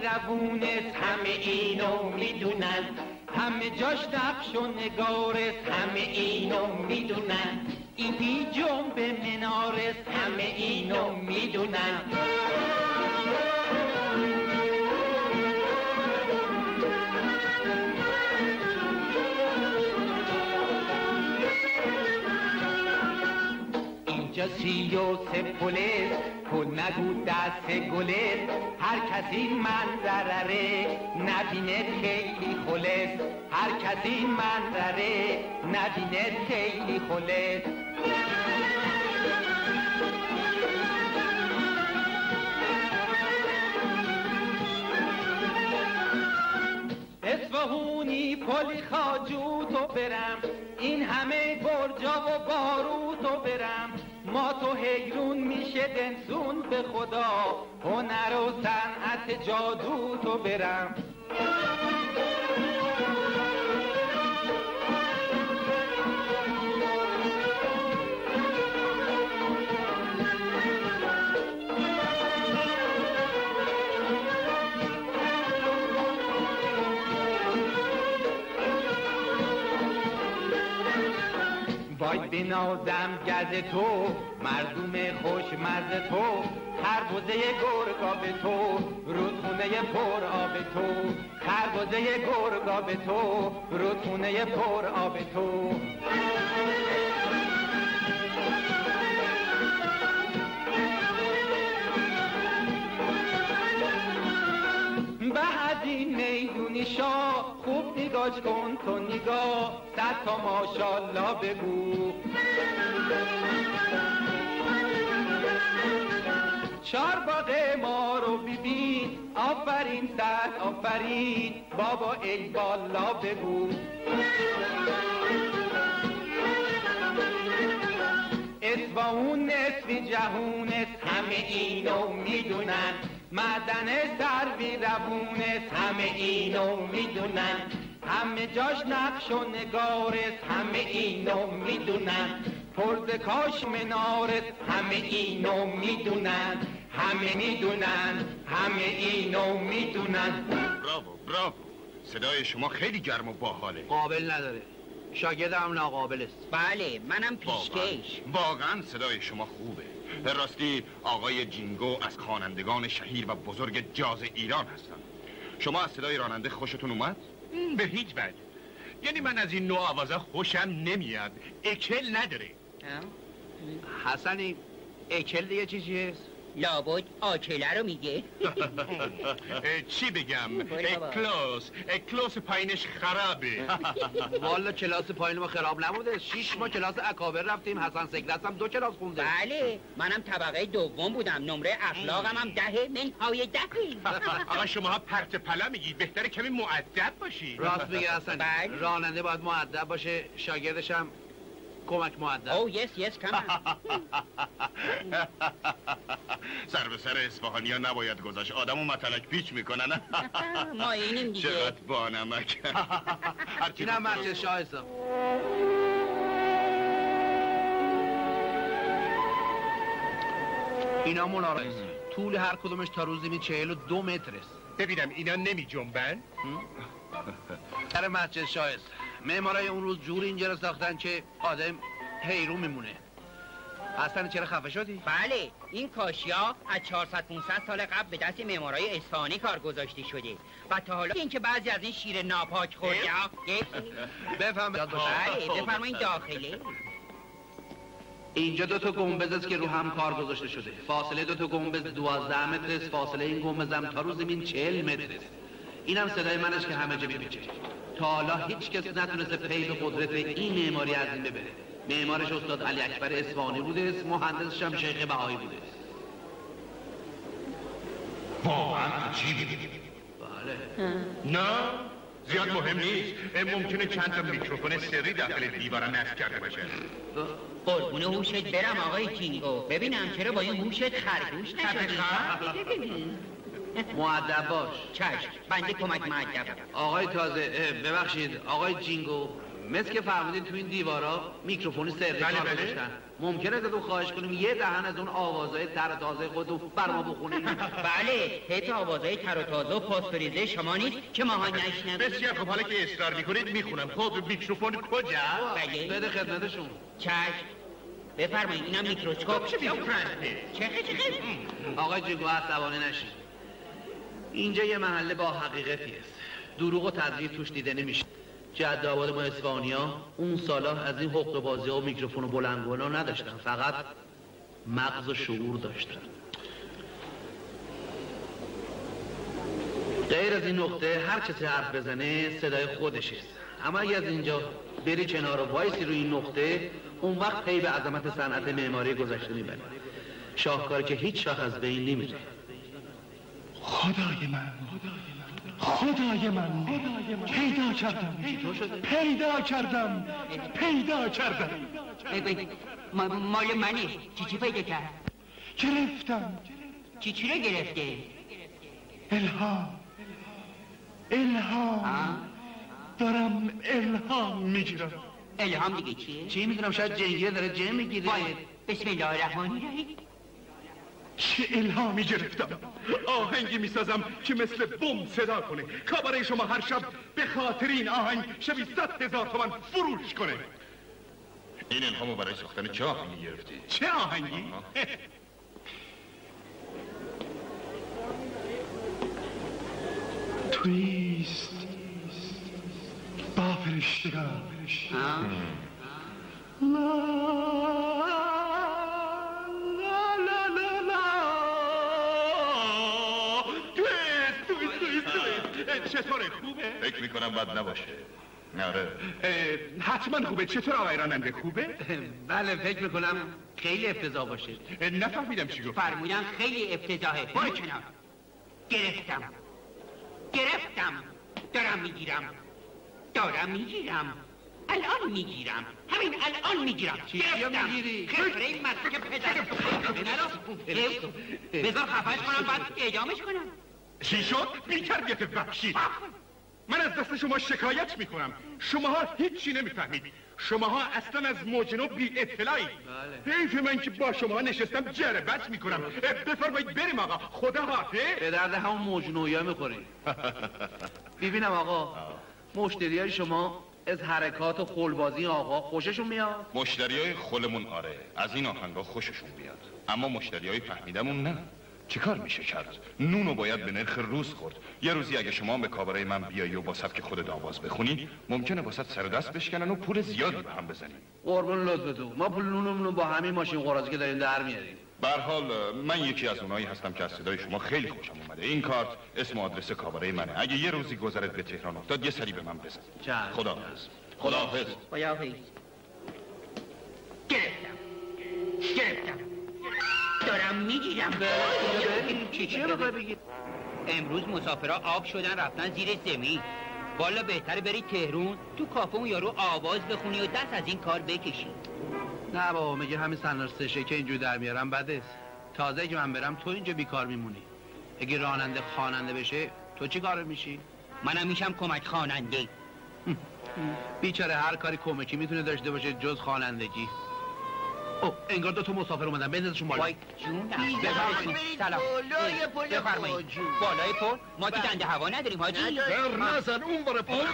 روون است، همه اینو میدونن، همه جاش نقش و نگار است، همه اینو میدونن، این بی جنب منار است، همه اینو میدونن. اینجا 33 پلیس، پل نگو دست گلست، هر کسی این منظره نبینه خیلی خلص، هر کسی این منظره نبینه خیلی خلص. اصفهونی پلی خواجو تو برم، این همه برجا و باروتو برم، ما تو حیرون میشه دنسون به خدا، هنر و صنعت جادو تو برم. وای بنازم گز تو، مردم خوش مرز تو، خربزه گرگاب تو، رودخونه پر آب تو، خربزه گرگاب تو، رودخونه پر آب تو. بعد این میدونی شاه، خوب نگاش کن تو نگاه، 100 تا ماشالله بگو. چارباغ ما رو ببین، آفرین صد آفرین، بابا ای بالا بگو. اصفهون نصف جهون است، همه اینو میدونن، معدن سروی روون است، همه اینو میدونن، همه جاش نقش و نگار است، همه اینو میدونن، پرز کاش منار است، همه اینو میدونن، همه میدونن، همه اینو میدونن. براوو براوو، صدای شما خیلی گرم و باحاله. قابل نداره، شاگردم ناقابل است. بله منم پیشکش. واقعا صدای شما خوبه. به راستی آقای جینگو از خوانندگان شهیر و بزرگ جاز ایران هستن. شما از صدای راننده خوشتون اومد؟ به هیچ وجه. یعنی من از این نوع آوازه خوشم نمیاد. اکل نداره. حسنی اکل دیگه چیزی هست؟ لابد آکله رو میگه. چی بگم؟ کلاس پایینش خرابه. والا کلاس پایین ما خراب نبوده، 6 ماه کلاس اکابر رفتیم، حسن سکرس هم 2 کلاس خونده. بله منم طبقه دوم بودم، نمره اخلاقم هم 10 منهای 10. آقا شما پرت پلا میگی، بهتره کمی مؤدب باشی. راست میگه حسن. بله. راننده باید مؤدب باشه، شاگردش هم کمک مؤدب. او یس کمان. سر به سر اصفهانی‌ها نباید گذاشت، آدمو متلک پیچ میکنن. ما اینیم دیگه. چقدر بانمک. اینم مرکز شاه حساب. اینا مناره است، طول هر کدومش تا روزی می 42 متر است. ببینم اینا نمی جنبن؟ در مسجد شاه است. معمارای اون روز جور اینجا رو ساختن که آدم حیرون میمونه. حسن چرا خفه شدی؟ بله این کاشیا از 400-500 سال قبل به دست معمارای اصفهانی کار گذاشته شده و تا حالا اینکه بعضی از این شیر ناپاک خورده. بفهم. بله بفرمایید داخله. اینجا 2 تا گنبد است که رو هم کار گذاشته شده. فاصله 2 تا گنبد 12 متر است، فاصله این گنبد هم تا روز زمین 40 متر است. اینم صدای من است که همه جا میپیچه. تا حالا هیچ کس نتونسته پی به قدرت این معماری عظیم ببره. معمارش استاد علی اکبر اصفهانی بوده است، مهندسش هم شیخ بهایی بوده است. واقعا عجیبه. بله. نه زیاد مهم نیست، ممکنه چند تا میکروفون سری داخل دیوار نصب کرده باشه. قربون هوشت برم آقای جینگو، ببینم چرا با این هوشت خرگوش نشدی؟ مؤدب باش. چشم بنده کمک مؤدبم. آقای تازه، ببخشید آقای جینگو، مثل که فرمودین تو این دیوارا میکروفون سری کار گذاشتن. ممکنه ازتون خواهش کنیم یه دهن از اون آوازهای تر و تازه خودتون بر ما بخونید؟ بله، حیث آوازهای تر و تازه و پاسپریزه شما نیست که ماها نشنویم. بسیار خب، حالا که اصرار میکنید میخونم. خب میکروفون کجا؟ بده خدمتشون. چشم. بفرمایید، اینم میکروسکوپ. چه آقای جیگو عصبانی نشید. اینجا یه محله با حقیقتی است. دروغ و تزریق توش دیده نمیشه. جد آباد ما اصفهانی‌ها اون سالا از این حقه بازی‌ها و میکروفون و بلندگولا نداشتن، فقط مغز و شعور داشتن. غیر از این نقطه هر کسی حرف بزنه صدای خودشه. اما اگه از اینجا بری کنار و وایسی روی این نقطه، اون وقت پی به عظمت صنعت معماری گذشته میبری. شاهکاری که هیچ وقت از بین نمیره. خدای من پیدا کردم. مال منه. چی پیدا کرد؟ گرفتم. چی رو گرفته؟ الهام. دارم الهام میگیرم. الهام دیگه چیه؟ چی میدونم، شاید جنگیه داره جن میگیره. بسم الله الرحمن الرحیم. چه الهامی گرفتم. آهنگی میسازم که مثل بم صدا کنه. کاباره شما هر شب به خاطر این آهنگ شبی 100,000 تومان فروش کنه. این الهامو برای ساختن چه آهنگی گرفتی؟ چه آهنگی؟ تویست با فرشتگان. چطوره، خوبه؟ فکر میکنم بد نباشه. نره حتما خوبه. چطور آقای راننده، خوبه؟ بله فکر میکنم خیلی افتضاح باشه. نفهمیدم چی گفت. فرمودن خیلی افتضاحه. برو کنار. گرفتم. دارم میگیرم. الان میگیرم. همین الان میگیرم. چیو میگیری؟ خبره این مسکه پدر. بذار خفش کنم بعد اعدامش کنم. چی شد؟ بی‌تربیت وحشی. من از دست شما شکایت میکنم. شماها هیچی نمیفهمید. شماها اصلا از موجنو بی اطلاعی. حیف من که با شما نشستم جربت میکنم. بفرمایید بریم آقا. خدا حافظ. به درد همون موجنویا میخوریم. ببینم آقا، مشتریای شما از حرکات و خلبازی آقا خوششون میاد؟ مشتریای خلمون آره، از این آهنگا خوششون بیاد. اما مشتریای فهمیدمون نه. چه کار میشه کرد؟ نونو باید به نرخ روز خورد. یه روزی اگه شما به کاباره من بیایی و با سبک خودت آواز بخونی، ممکنه واسط سر دست بشکنن و پول زیادی به هم بزنیم. قربون لطفتون، ما پول نونمونو با همین ماشین قراضی که داریم در میاریم. به هر حال من یکی از اونایی هستم که از صدای شما خیلی خوشم اومده. این کارت اسم و آدرس کاباره منه. اگه یه روزی گذرت به تهران افتاد، یه سری به من بزن. خداحافظ. خداحافظ. گرفتم. دارم میگیرم. چی رو بگید؟ امروز مسافرها آب شدن رفتن زیر زمین. والا بهتره بری تهرون تو کافه اون یارو آواز بخونی و دست از این کار بکشی. نه بابا، میگه همین سنارسشه که اینجور در میارم بده است. تازه که من برم تو اینجا بیکار میمونی. اگه راننده خواننده بشه تو چی کار میشی؟ منم میشم کمک خواننده. بیچاره هر کاری کمکی میتونه داشته باشه جز خوانندگی. اوه انگار دو تا مسافر اومدن، بندازشون بالا. وای جونم. بفرمایید. سلام. بفرمایید. بالای پل ما که دنده هوا نداریم حاجی. نزن اون بره پل.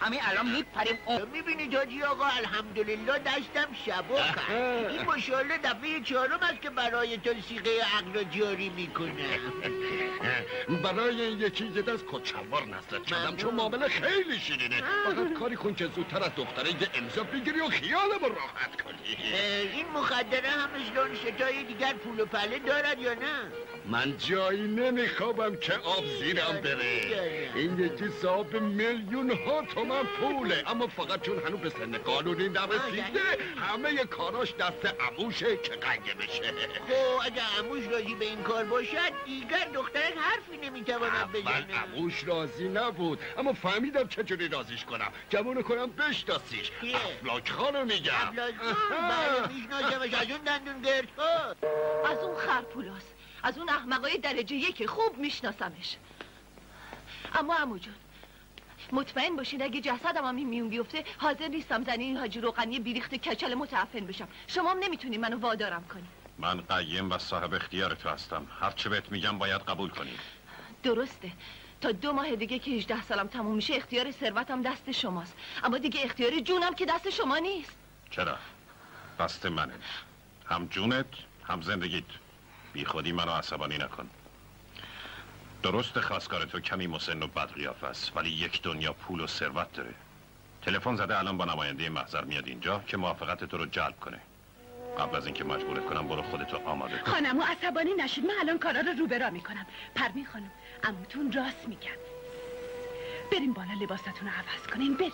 همین الان میپریم. میبینید حاجی آقا، الحمدلله دستم شبا کرد. این ماشاءالله دفعه 4م است که برای تو صیغه عقل جاری میکنه. برای یکی یه دست کچلوار نصرت کردم چون معامله خیلی شیرینه. فقط کاری کن که زودتر از دختره یه امضا بگیری و خیالمو راحت کنی. این مخدره هم مثل اون شتای دیگر پول و پله دارد یا نه؟ من جایی نمیخوابم که آب زیرم بره. این یکی صاحب میلیون ها تومن پوله، اما فقط چون هنو به سن قانونی نرسیده همه کاراش دست عموشه که قنگه بشه. خب اگه عموش راضی به این کار باشد دیگر دخترک حرفی نمیتواند بزنه. من عموش راضی نبود، اما فهمیدم چجوری راضیش کنم. جوونو کنم بشناسیش. افلاک خانو میگم. افلاک خان؟ بله میشناسمش. از اون دندون گرد ها، از اون خرپولاس، از اون احمقای درجه 1 خوب میشناسمش. اما عمو جون مطمئن باشین اگه جسدم هم این میون بیفته حاضر نیستم زنی این حاجی روغنی بیریخت کچل متعفن بشم. شما هم نمیتونین منو وادارم کنی. من قیم و صاحب اختیار تو هستم. هر چه بهت میگم باید قبول کنی. درسته. تا 2 ماه دیگه که 18 سالم تموم میشه اختیار ثروتم دست شماست، اما دیگه اختیار جونم که دست شما نیست. چرا؟ دست منه. هم جونت هم زندگیت. بی خودی منو عصبانی نکن. درست خواستگار تو کمی مسن و بدقیافه است، ولی یک دنیا پول و ثروت داره. تلفن زده الان با نماینده محضر میاد اینجا که موافقت تو رو جلب کنه. قبل از اینکه مجبورت کنم برو خودتو آماده کن. خانمو عصبانی نشید، من الان کارا رو برا میکنم. پروین خانم، عموتون راست میگن. بریم بالا لباساتون رو عوض کنین، بریم.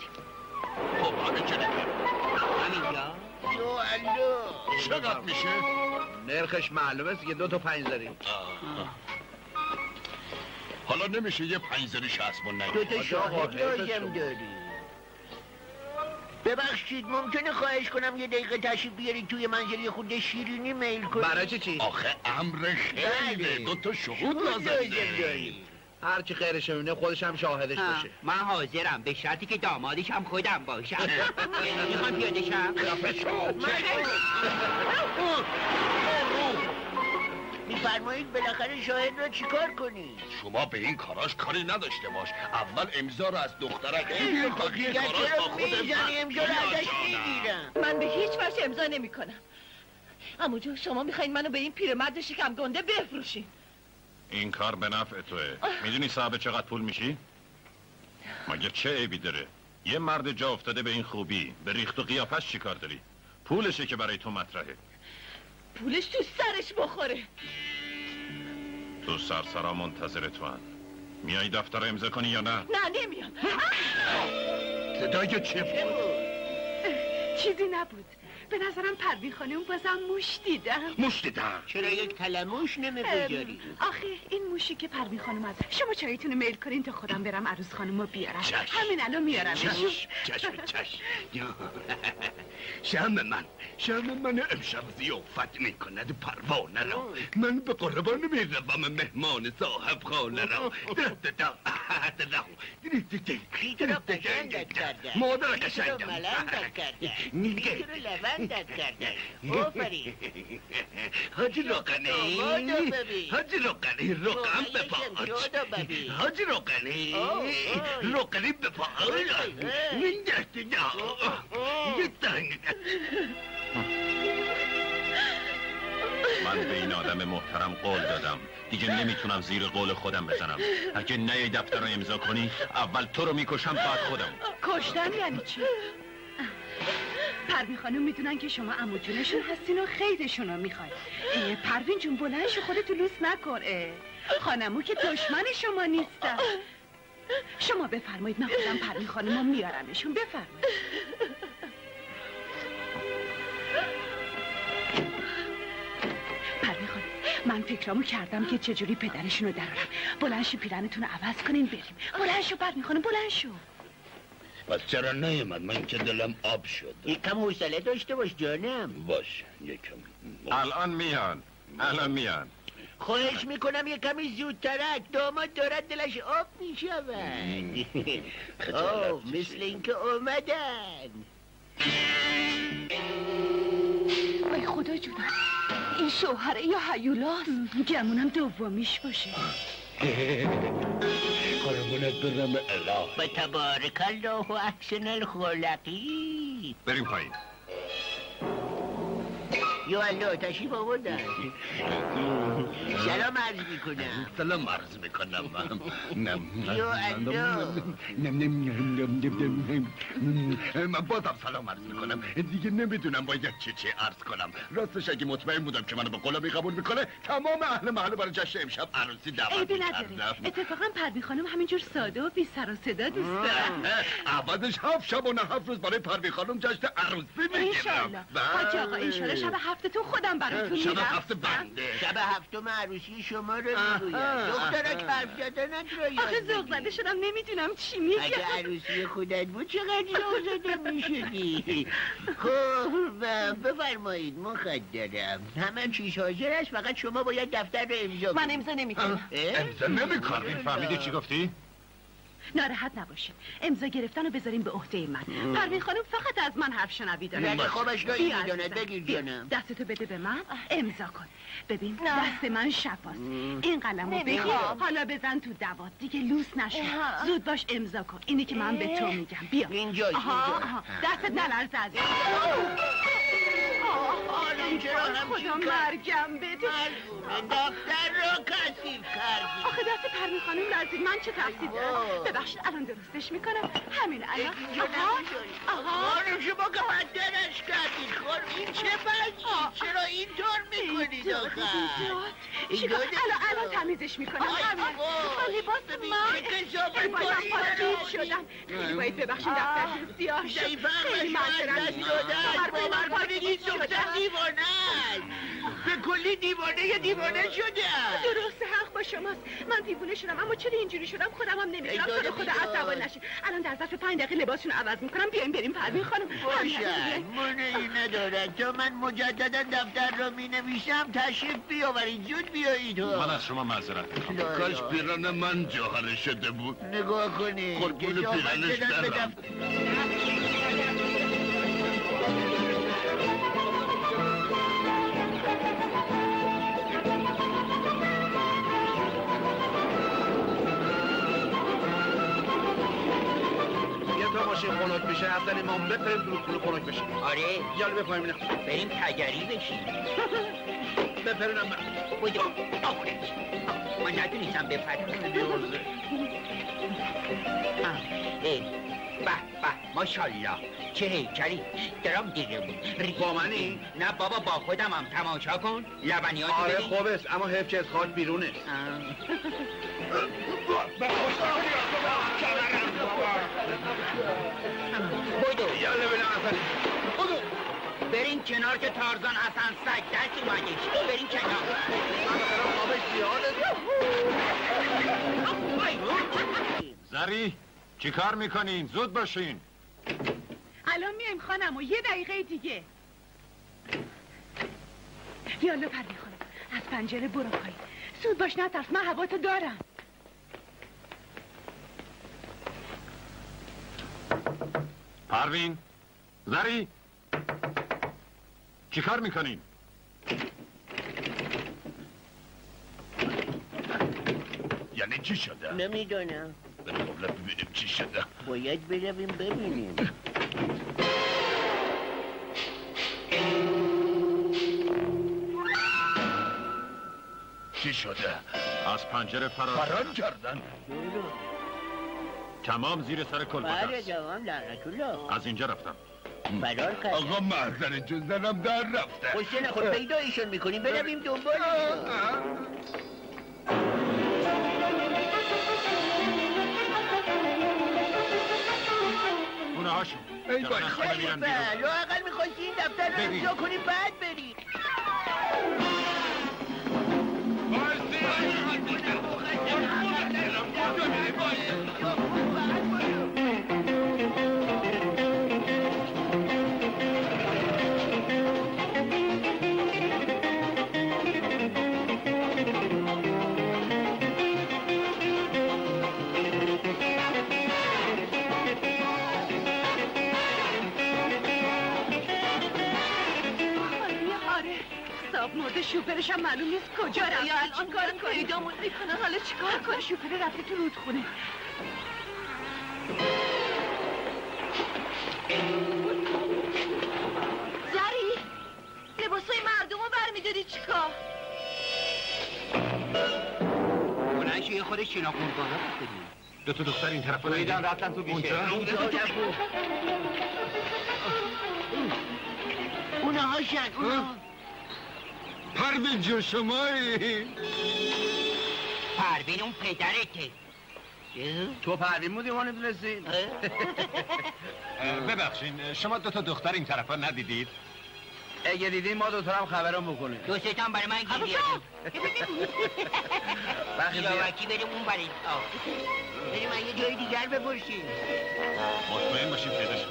خب حالا چه نکنیم؟ همینجا؟ یو الو چقدر میشه؟ نرخش معلومه است که 2 تا 5 زری. حالا نمیشه یه 5 زری 60 من 2 تا شاهد لازم داری. ببخشید ممکنه خواهش کنم یه دقیقه تشریف بیارید توی منزل خود شیرینی میل کنید؟ برای چی؟ آخه امر خیلی 2 تا شهود لازم داری. هر چی خیرش میونه خودش هم شاهدش باشه. من حاضرم به شرطی که دامادش هم خودم باشم. میخوام پیاده شم. میفرمایید بالاخره شاهد را چیکار کنید؟ شما به این کاراش کاری نداشته باش. اول امضا رو از دخترک بگیر تا که کاراش با خود امضا رو ازش میگیرم. من به هیچ وجه امضا نمیکنم. عمو جون شما میخواین منو به این پیرمرد شکم گنده بفروشین. این کار به نفع توه. میدونی صاحب چقدر پول میشی؟ مگه چه عیبی داره؟ یه مرد جا افتاده به این خوبی به ریخت و قیافش چی کار داری؟ پولشه که برای تو مطرحه. پولش تو سرش بخوره. تو سرسرا منتظر تو هم. میای دفتر امضا کنی یا نه؟ نه نمیام. صدای چه بود؟ چیزی نبود. به نظرم پروین خانم بازم موش دیدم. موش دیدم؟ چرا یک تلموش نمیگذاری؟ آخه این موشی که پروین خانم از شما چایتونو میل کنین تا خودم برم عروس خانم رو بیارم. همین الان میارم. چشم شم من امشب ضیافت میکند پروانه را. من به قربان میروم مهمان صاحب خانه را. تو را قشنگت کردن. مادر تو را قشنگم. ملنگت کردن. تو را لوندت کردن. آفرین. حاجی روغنی حاجی روغنی روغن بپاچ. حاجی روغنی روغنی بپاچ. من به این آدم محترم قول دادم دیگه نمیتونم زیر قول خودم بزنم. اگه نه دفتر رو امضا کنی اول تو رو میکشم بعد خودم. کشتن یعنی چی؟ پروین خانم میدونن که شما عمو جونشون هستین و خیرشون رو میخواین. پروین جون بلند شو خودتو لوس نکن. خانمو که دشمن شما نیستن. شما بفرمایید من خودم پروین خانمو میارمشون. بفرمایید. پروین خانم من فکرامو کردم که چجوری پدرشون رو درارم. بلند شو پیرنتون رو عوض کنین بریم. بلند شو پروین خانم بلند شو. پس چرا نیومد؟ من که دلم آب شد. یکم حوصله داشته باش جانم. باش یکم. الان میان. خواهش میکنم یه کمی زودترک. داماد دارد دلش آب میشود. مثل اینکه اومدن. ای خدا جونم این شوهره یا هیولاست؟ گمونم دومیش باشه. قربونت برم اله. با تبارک الله و احسن الخلقی. بریم پایین. یا الله تشریف آوردن. سلام عرض میکنم. یا الله. من بازم سلام عرض میکنم. دیگه نمیدونم باید چه عرض کنم. راستش اگه مطمئن بودم که منو به قلابی قبول میکنه تمام اهل محله برای جشن امشب عروسی دعوت عیبی نداره. اتفاقا پروین خانم همینجور ساده و بی سر و صدا دوست دارن. عوضش 7 شب و نه 7 روز برای پروین خانم جشن عروسی میگیرم. انشالله. حاج آقا انشالله شب هفتتون خودم براتون میرم. شب هفت بنده. شب هفتم عروسی شما رو میگویم. دخترک حرف زدنت رو یاد آخه ذوق زده شدم نمیدونم چی میگم. اگه عروسی خودت بود چقدر ذوق زده میشدی. خب بفرمایید مخدرم. همه چیز حاضر است فقط شما باید دفتر رو امضا کنید. من امضا نمیکنم. امضا نمیکنی؟ فهمیدی چی گفتی؟ ناراحت نباشین. امضا گرفتن رو بذاریم به عهده من. پروین خانم فقط از من حرف شنوی داره. نه خوبش گاهی میدونه. بگیر جانم. دستتو بده به من، امضا کن. ببین دست من شفاست. این قلمو بگیر، حالا بزن تو دوات. دیگه لوس نشو. زود باش امضا کن. اینی که من به تو میگم. بیا اینجا. دستت نلرزه از خدا مرگم بده. دفتر رو کثیف کردی. آخه دست پروین خانم لرزید. من چه تقصیر دارم؟ ببخشید الان درستش میکنم. همین الان. خانم شما که بدترش کردید. خانم این چه بچی؟ چرا اینطور میکنید آخه؟ الان تمیزش میکنم. لباس من بایدم پاکیز شدم. خیلی باید ببخشید دفتر سیاه شد. خیلی معذرت میخوام. باور کنید این دختر دیوانه است. به کلی دیوانه شده. درسته حق با شماست. من دیوانه شدم اما چرا اینجوری شدم خودم هم نمیدونم. تو خدا عصبانی نشید. الان در ظرف 5 دقیقه لباسشون عوض میکنم. بیایم بریم پروین خانم. باشد مانعی ندارد. تا من مجددا دفتر رو مینویسم تشریف بیاورید. زود بیایید. من از شما معذرت میخوام. کاش پیران من جاهل شده بود. نگاه کنید. قربون پیرانش درم. ماشین خنک بشه اصلا امام بپریم تو خونه خنک بشه. آره یالا بپاییم اینه بریم تگری بشیم. بپرینم من بودو من ندونیستم بپرم. به ماشالله چه هیکلی. درام دیگه بود. با منی؟ نه بابا با خودم هم. تماشا کن لبنیات. آره خوبست اما حیف که از خاک بیرونه. بودو یالا بینم اصلا بودو بریم کنار که تارزان حسن سگ دست اومدش. بریم کنار. زری چی کار میکنین؟ زود باشین. الان میایم خانم و 1 دقیقه دیگه. یالا پروین خانم از پنجره برو پایین. زود باش نترس من هواتو دارم. پروین زری چی کار میکنین؟ یعنی چی شده؟ نمیدونم. بریم قبلا ببینیم چی شده. باید برویم ببینیم. چی شده؟ از پنجره فرار کردن. تمام زیر سر کلبه بله است. جوام لعنت الله. از اینجا رفتم. فرار کردن. آقا مردن جزدنم در رفته. خوشته نخور پیدایشون میکنیم برویم دنبالشون. اونه هاشون دارن از خونه میرن بیرون. لااقل میخواستی این دفتر رو امضا کنی بعد بریم. مرده شوفرش هم معلوم نیست کجا رفت. یا الان کار پیدامون میکنن. حالا چیکار کنه؟ شوفر رفته تو رودخونه. زری لباسای مردم رو برمیداری چیکار؟ بلنشو یه خود شناخونگاه بکنیم. 2 تا دختر این طرف دویدن رفتن تو بیشه. اونا هاشن اونا. پروین جون شمایی؟ پروین اون پدرته. تو پروین بودی ما نمیدونستید؟ ببخشین شما 2 تا دختر این طرفا ندیدید؟ اگه دیدین ما 2 تا هم خبرم بکنیم. دوستان برای من گیری بخی وکی بریم اون بریم. بریم یه جای دیگر بپرسیم. مطمئن باشیم پیداش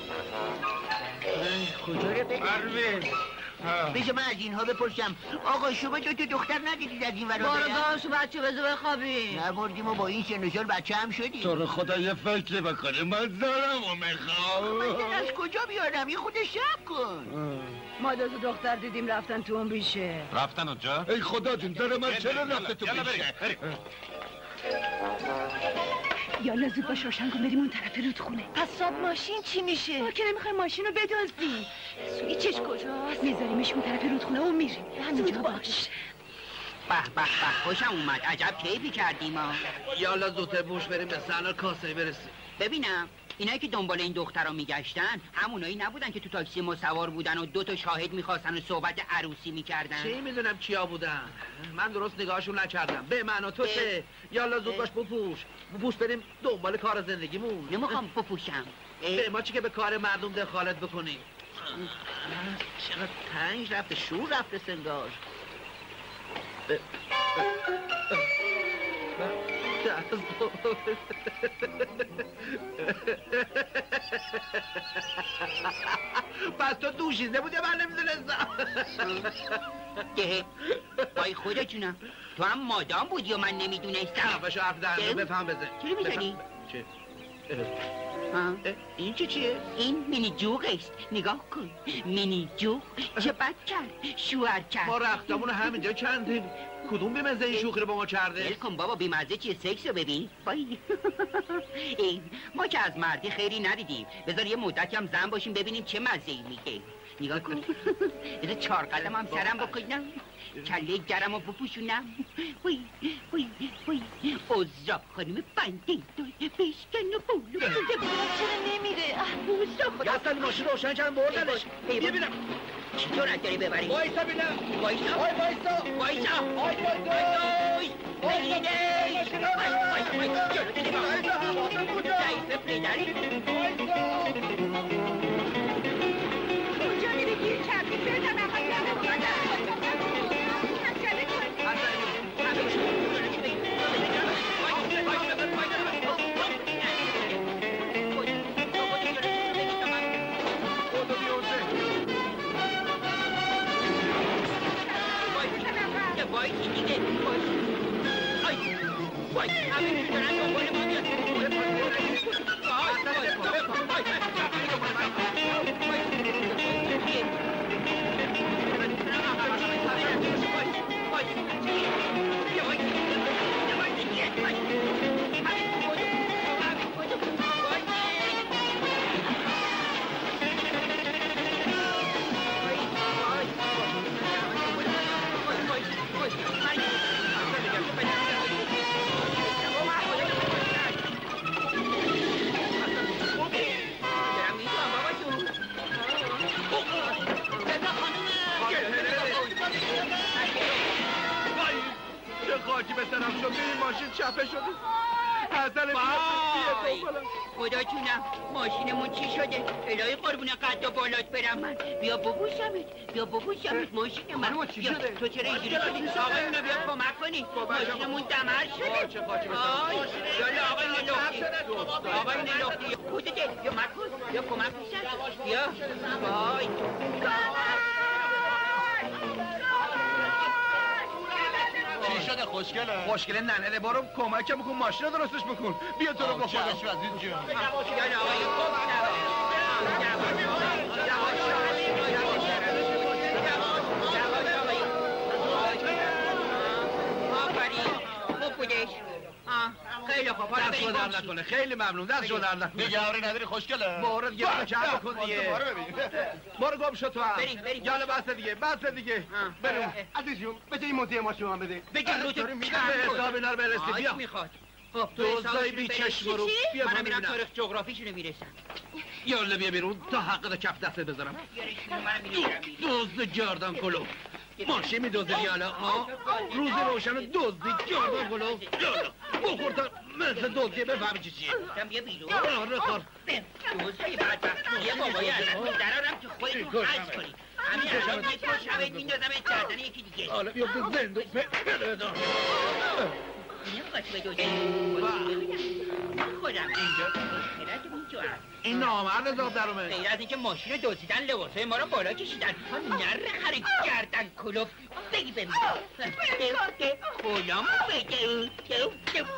کجا رو بگیم؟ پروین بشه من از اینها بپرسم آقا شما دو تا دختر ندیدید از این ورا بارگاهشو بچه بذار بخوابیم نبردیم و با این سن و سال بچه هم شدیم تو رو خدا یه فکر بکنه من دارم و میخوام از کجا بیارم یه خود شب کن ما دو دختر دیدیم رفتن تو اون بیشه رفتن اونجا؟ ای خدا جون داره من چرا رفته تو بیشه یالا زود باش روشن کن بریم اون طرف رودخونه حساب ماشین چی میشه؟ ما که نمیخوایم ماشین رو بدزدیم سویچش کجاست؟ میذاریمش اون طرف رودخونه و میریم همینجا باش به به به خوشم اومد عجب کیفی کردیم ها. یالا زودتر بوش بریم به سنا کاسه برسیم. ببینم اینایی که دنبال این دخترا میگشتن همونایی نبودن که تو تاکسی ما سوار بودن و 2 تا شاهد میخواستن و صحبت عروسی میکردن؟ چه میدونم کیا بودن. من درست نگاهشون نکردم. به من و تو چه؟ یالا زود باش بپوش بریم دنبال کار زندگیمون. نمیخوام بپوشم. به ما چی که به کار مردم دخالت بکنیم. چقدر تنگ رفته شور رفته سنگار. پس تو دوشیزه بودی من نمیدونستم. وای خدا جونم تو هم مادام بودی و من نمیدونستم. بشو حرف در بفهم بزن. چرا میزنی؟ چه؟ این چیه؟ این مینی جوغ است. نگاه کن مینی جوغ چه بد کرد شوهر کرد. ما رختمون همینجا کندیم. کدوم بیمزه این شوخی رو با ما کرده؟ بلکن بابا بیمزه چیه سکس رو ببین. ما که از مردی خیری ندیدیم. بذار یه مدتی هم زن باشیم ببینیم چه مزه‌ای میگه. نگاه کن بذار 4 قلم هم سرم بکنم کله گرم رو بپوشونم. وی وی وی اوزا خانم بنده دای بشکن و بولو چرا نمیره؟ گفتن ماشین روشن کردن بردنش. ببینم چطور نداری ببریم؟ وایسا بینم وایسا وایسا اونجا میره گیر کردی بردن خاکی به طرف شد این ماشین چپه شده. حسن خدا جونم ماشینمون چی شده؟ الهی قربون قد و بالات برم من. بیا ببوسمت ماشین من. چی شده؟ تو چرا اینجوری شدی؟ آقا اینو بیا کمک کنی. ماشینمون دمر شده. چه خاکی به یالا آقا این لختی خودته. بیا مکن بیا کمک میشن. بیا وای چی شده خوشگله؟ خوشگله ننه برو کمک بکن ماشین رو درستش بکن. بیا تو رو بخدا. چشم عزیز جون. یالا آقای خیلی خوب حالا دست رو در نکنه. خیلی ممنون. دست رو در نکنه. نگهاری نداری خوشگله؟ مورد گرفت جمع بکن دیگه. برو گم شو تو هم. بریم. یالا بس دیگه. بریم. عزیز جون بده این موزه ماشین من بده. بگیر رو تو به حساب اینا رو برسی. بیا. میخواد دوزای بی چشم رو. بیا من میرم تاریخ جغرافیشونو میرسم. یالا بیا بیرون تا حق رو کف دست بذارم. دوز گردن کلو. ماشین میدوزه یالا روز روشن دزدی گردن کلو. یالا بخور تا مثل دزدی بفهمی چیه. بیا بیرون. آره خور. دوزای بدبخت. یه بابایی ازم درارم که خودتون حج کنید. همین الان میندازم گردن یکی دیگه. حالا بیفته زندون. اینم قاطی به دوزه خودم اینجا این نامرد زاب در اومد. غیر از اینکه ماشین دزدیدن لباسای ما رو بالا کشیدن نره خرید کردن کلوف بگی ببین کلامو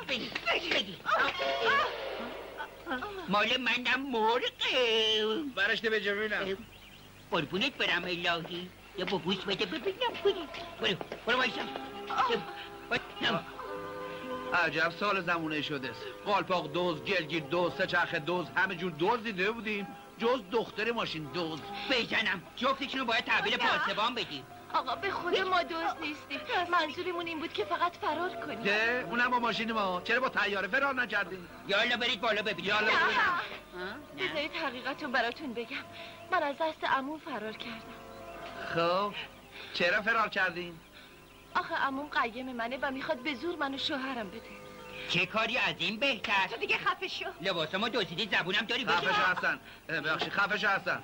بگی مال منم مرقه برشته به جبینم قربونت برم الهی یا ببوس بده ببینم برو بایشم عجب سال زمونه شده است. قالپاق دوز، گلگیر دوز، سه چرخ دوز، همه جور دوز دیده بودیم جز دختر ماشین دوز. بزنم جفتشونو باید تحویل پاسبان بدیم. آقا به خود ما دوز نیستیم، منظورمون این بود که فقط فرار کنیم. ده اونم با ماشین ما، چرا با طیاره فرار نکردیم؟ یالا برید بالا ببینید. یالا بذارید حقیقت رو براتون بگم، من از دست عموم فرار کردم. خب چرا فرار کردین؟ آخه عموم قیم منه و میخواد به زور منو شوهرم بده. چه کاری از این بهتر؟ تو دیگه خفه شو. لباسامو دزدیدی زبونم داری بگی. خفه شو حسن. ببخشید خفه شو حسن.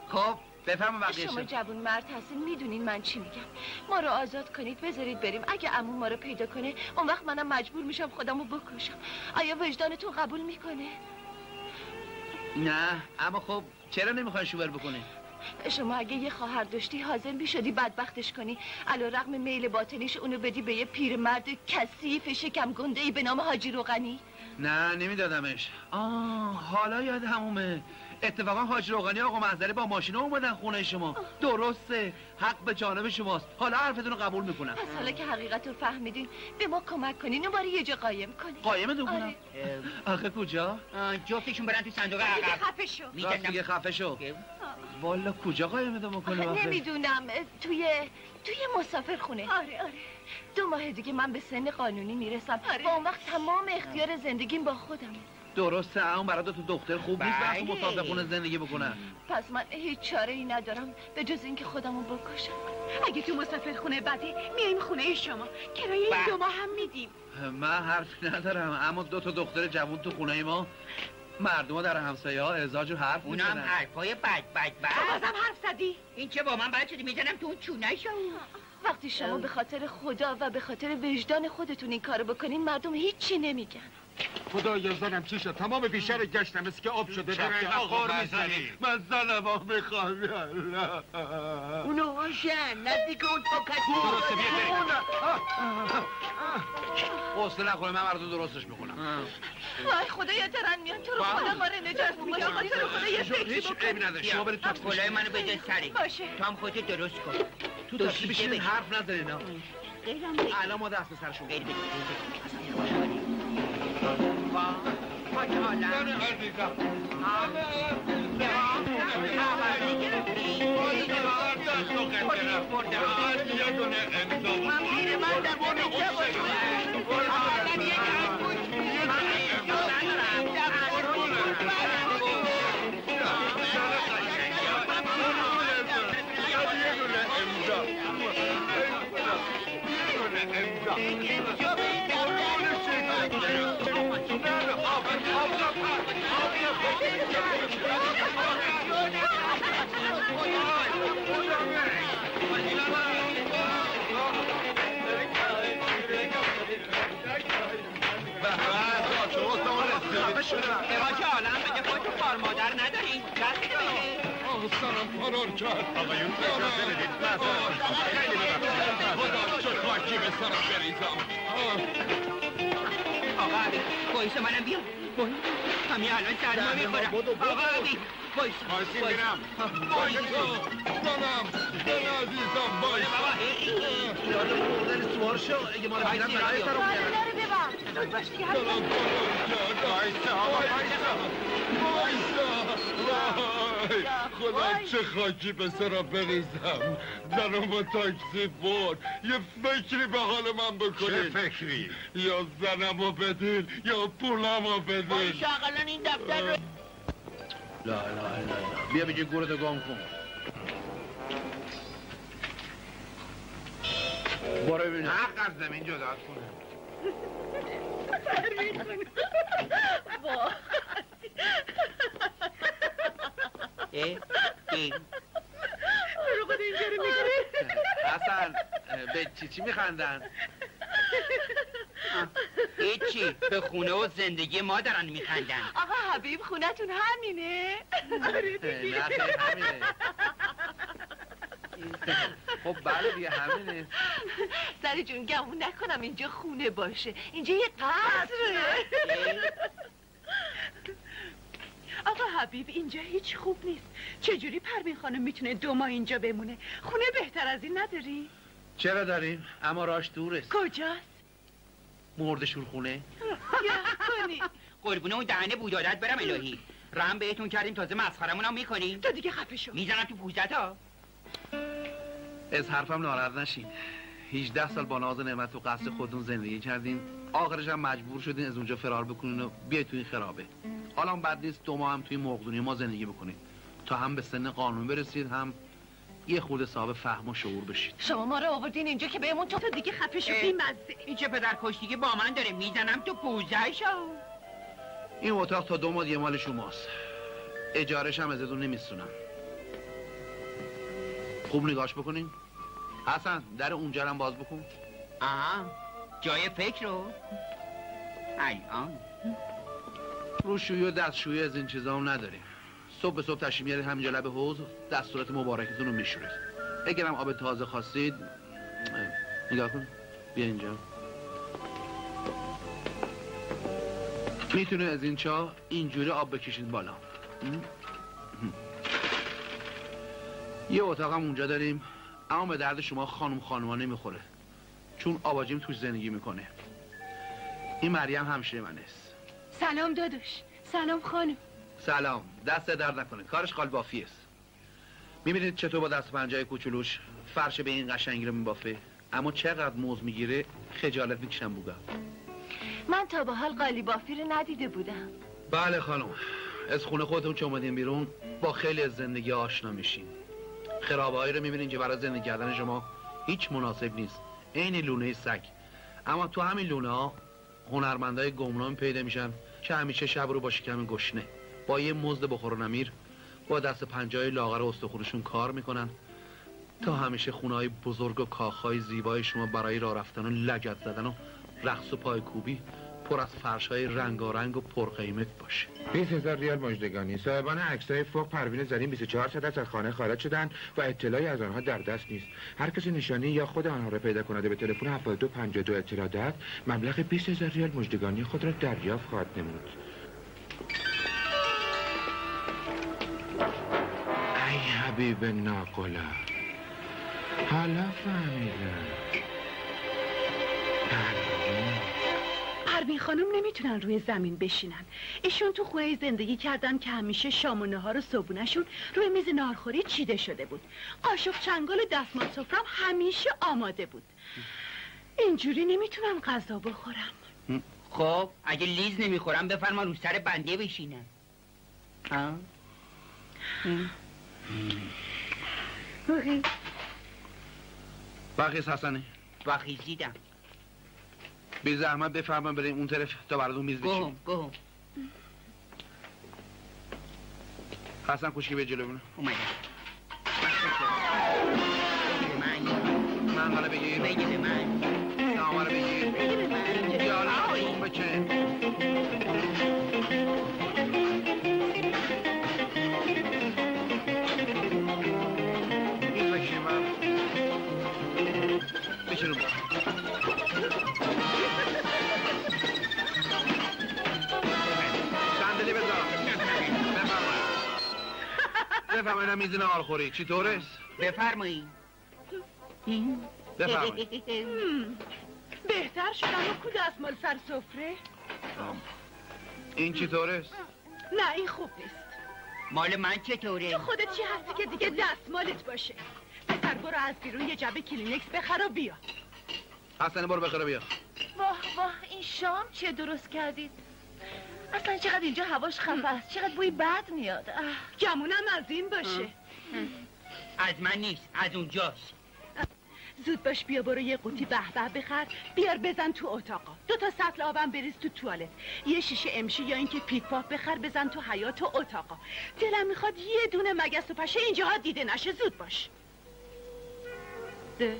خب بفرما بقیه‌شو. شما جوون مرد هستین میدونین من چی میگم. ما رو آزاد کنید بذارید بریم. اگه عموم ما رو پیدا کنه اون وقت منم مجبور میشم خودمو بکشم. آیا وجدانتون قبول میکنه؟ نه اما خب چرا نمیخواین شوهر بکنه؟ شما اگه یه خواهر داشتی حاضر میشدی بدبختش کنی علیرغم میل باطنیش اونو بدی به یه پیرمرد کثیف شکم گنده‌ای به نام حاجی روغنی؟ نه نمیدادمش. حالا یاد همومه. اتفاقا حاج روغنی آقا محضری با ماشین اومدن خونه شما. درسته حق به جانب شماست. حالا حرفتون رو قبول میکنم. پس حالا که حقیقت رو فهمیدین به ما کمک کنین اون باره یه جا قایم کنین. قایم دو کنم؟ آخه کجا؟ جفتشون برن تو صندوق عقب. خفه شو. دیگه خفه شو. والا کجا قایم دو کنم؟ نمیدونم توی مسافر خونه. آره 2 ماه دیگه من به سن قانونی میرسم. و اون وقت تمام اختیار زندگیم با خودمه. درسته اون برای تو دختر خوب نیست وقتی مسافرخونه زندگی بکنن. پس من هیچ چاره ای ندارم به جز اینکه خودمو بکشم. اگه تو مسافرخونه بدی میایم خونه شما کرایه این 2 ماه هم میدیم. من حرف ندارم اما 2 تا دختر جوون تو خونه ما مردم در همسایه ها ازاج و حرف میزنن. اونم حرفای بد بازم حرف زدی؟ این چه با من بد شدی میزنم تو اون چونه‌شو. وقتی شما به خاطر خدا و به خاطر وجدان خودتون این کارو بکنین مردم هیچی نمیگن. خدایا زنم چی شد؟ تمام بیشتر گشتم مثل که آب شده رفته. آقا میزنی من زنم ها میخوام. یالله اونو هاشن نزدیک اون پاکتی. درسته بیه حوصله نکنه من براتون درستش میکنم. وای خدایا دارن میان تو رو خدا ما رو نجات میگه. آقا تو رو خدا یه فکری بکن. شما برید تاکسی کلاه منو بده سری. باشه تو هم خودت درست کن. تو تاکسی بشین حرف نزنین. الان ما دست به سرشون برید مادر نداری؟ دست بگه سرم فرار کرد آقایون اجازه بدید خیلی ببخشید خدا چه خاکی به سرم بریزم آقا عبی بایسا منم بیام همین الان سرما میخورم آقا عبی بایسا میرم بایسا زنم زن عزیزم بایسا بابا اینا رو بردن سوار شو اگه ما رو بگیرم برای سرم سرم فرار کرد خدا چه خاکی به سرم بریزم زنم با تاکسی برد یه فکری به حال من بکنید چه فکری؟ یا زنم رو بدین یا پولم رو بدین بایسا اقلا این دفتر رو لا بیا بگی گورتو گم کن برو ببینم حق از زمین جدا کنه برو خود اینجا رو میگیره حسن به چی میخندن؟ هیچی، به خونه و زندگی ما دارن میخندن. آقا حبیب خونتون همینه؟ آره دیگه. نه خیلی همینه. خب بله دیگه همینه. سری جون گمون نکنم اینجا خونه باشه، اینجا یه قصره. آقا حبیب اینجا هیچ خوب نیست. چجوری پروین خانم میتونه 2 ماه اینجا بمونه؟ خونه بهتر از این نداری؟ چرا داریم؟ اما راش دوره. کجاست؟ مردشور خونه. یا کنی قربونه اون دهنه بودادت برم الهی. رم بهتون کردیم تازه مسخرمون هم میکنیم. تو دیگه خفه شو. میزنم تو پوزت ها. از حرفم ناراحت نشین. 18 سال با ناز و نعمت و قصد خودتون زندگی کردین، آخرش هم مجبور شدین از اونجا فرار بکنین و بیاید تو این خرابه. حالا هم بد نیست 2 ماه هم توی مقدونی ما زندگی بکنید تا هم به سن قانون برسید، هم یه خورده صاحب فهم و شعور بشید. شما ما رو آوردین اینجا که بهمون تو دیگه خفه شو بی‌مزه. این چه پدر کشتی که با من داره، میزنم تو پوزه‌شو. این اتاق تا 2 ماه دیگه مال شماست. اجارش هم ازتون نمیستونم. خوب نگاش بکنین. حسن در اونجا هم باز بکن. آها جای فکر رو الان روشویی و دستشویی از این چیزا هم نداریم. صبح به صبح تشریف میارید همینجا لب حوض، دستورات مبارکتون رو میشورید. اگرم آب تازه خواستید نگاه کن، بیا اینجا. میتونه از این چاه اینجوری آب بکشید بالا. یه اتاق هم اونجا داریم، اما به درد شما خانوما نمیخوره، چون آباجیم توش زندگی میکنه. این مریم همشیره من است. سلام داداش. سلام خانم. سلام. دست درد نکنه، کارش قالبافی است. میبینید چطور با دست پنجه کوچولوش فرش به این قشنگی رو میبافه، اما چقدر موز میگیره خجالت میکشم بوگم. من تا به حال قالی بافی رو ندیده بودم. بله خانم، از خونه خودتون که اومدین بیرون با خیلی از زندگی آشنا میشین. خرابه‌هایی رو میبینین که برای زندگی کردن شما هیچ مناسب نیست، عین لونه سگ. اما تو همین لونه ها هنرمندای گمنام پیدا میشن که همیشه شب رو با شکم گشنه با یه مزد بخور و نمیر با دست پنجه‌های لاغر استخونشون کار میکنن تا همیشه خونه‌های بزرگ و کاخهای زیبای شما برای راه رفتن و لگد زدن و رقص و پایکوبی پر از فرش‌های رنگارنگ و پرقیمت باشه. 20,000 ریال مژدگانی. صاحبان عکس‌های فوق پروین زرین 24 ساعت از خانه خارج شدند و اطلاعی از آنها در دست نیست. هر کسی نشانی یا خود آنها را پیدا کند به تلفن 7252 اطلاع دهد، مبلغ 20,000 ریال مژدگانی خود را دریافت خواهد نمود. ای حبیب ناقلا، حالا فهمیدم. پروین خانم نمیتونن روی زمین بشینن. ایشون تو خونه زندگی کردن که همیشه شام و نهار و صبحونه‌شون روی میز ناهارخوری چیده شده بود. قاشق چنگال و دستمال سفرم همیشه آماده بود. اینجوری نمیتونم غذا بخورم. خب اگه لیز نمیخورم بفرما رو سر بنده بشینم. بخیز حسنه. بخیزیدم. بی زحمت بفرمان بریم اون طرف تا براتون میز بچینیم. گم حسن خوشکی به جلو بینه. اومدم. من حالا بگیر. بگی به من. سامه رو بگیر. بگی به من. یالا بگیم بچه. این بکشیم من. بچه رو بچه. صندلی بذار. بفرمایید میز ناهارخوری چی طوره؟ بفرمایید. بفرمایید. بهتر شد اما کو دستمال سر سفره؟ این چی طوره؟ نه این خوب نیست. مال من چطوره؟ تو خودت چی هستی که دیگه دستمالت باشه؟ پسر برو از بیرون یه جبه کلینکس بخر و بیا. حسن برو بخر و بیا. واه واه این شام چه درست کردید؟ اصلا چقدر اینجا هواش خفه است، چقدر بوی بد میاد. گمونم از این باشه. از من نیست، از اونجاست. زود باش بیا برو یه قوطی به بخر بیار بزن تو اتاقا. 2 تا سطل آبم بریز تو توالت. یه شیشه امشی یا اینکه پیک پاک بخر بزن تو حیاط و اتاقا. دلم میخواد یه دونه مگس و پشه اینجاها دیده نشه. زود باش. ده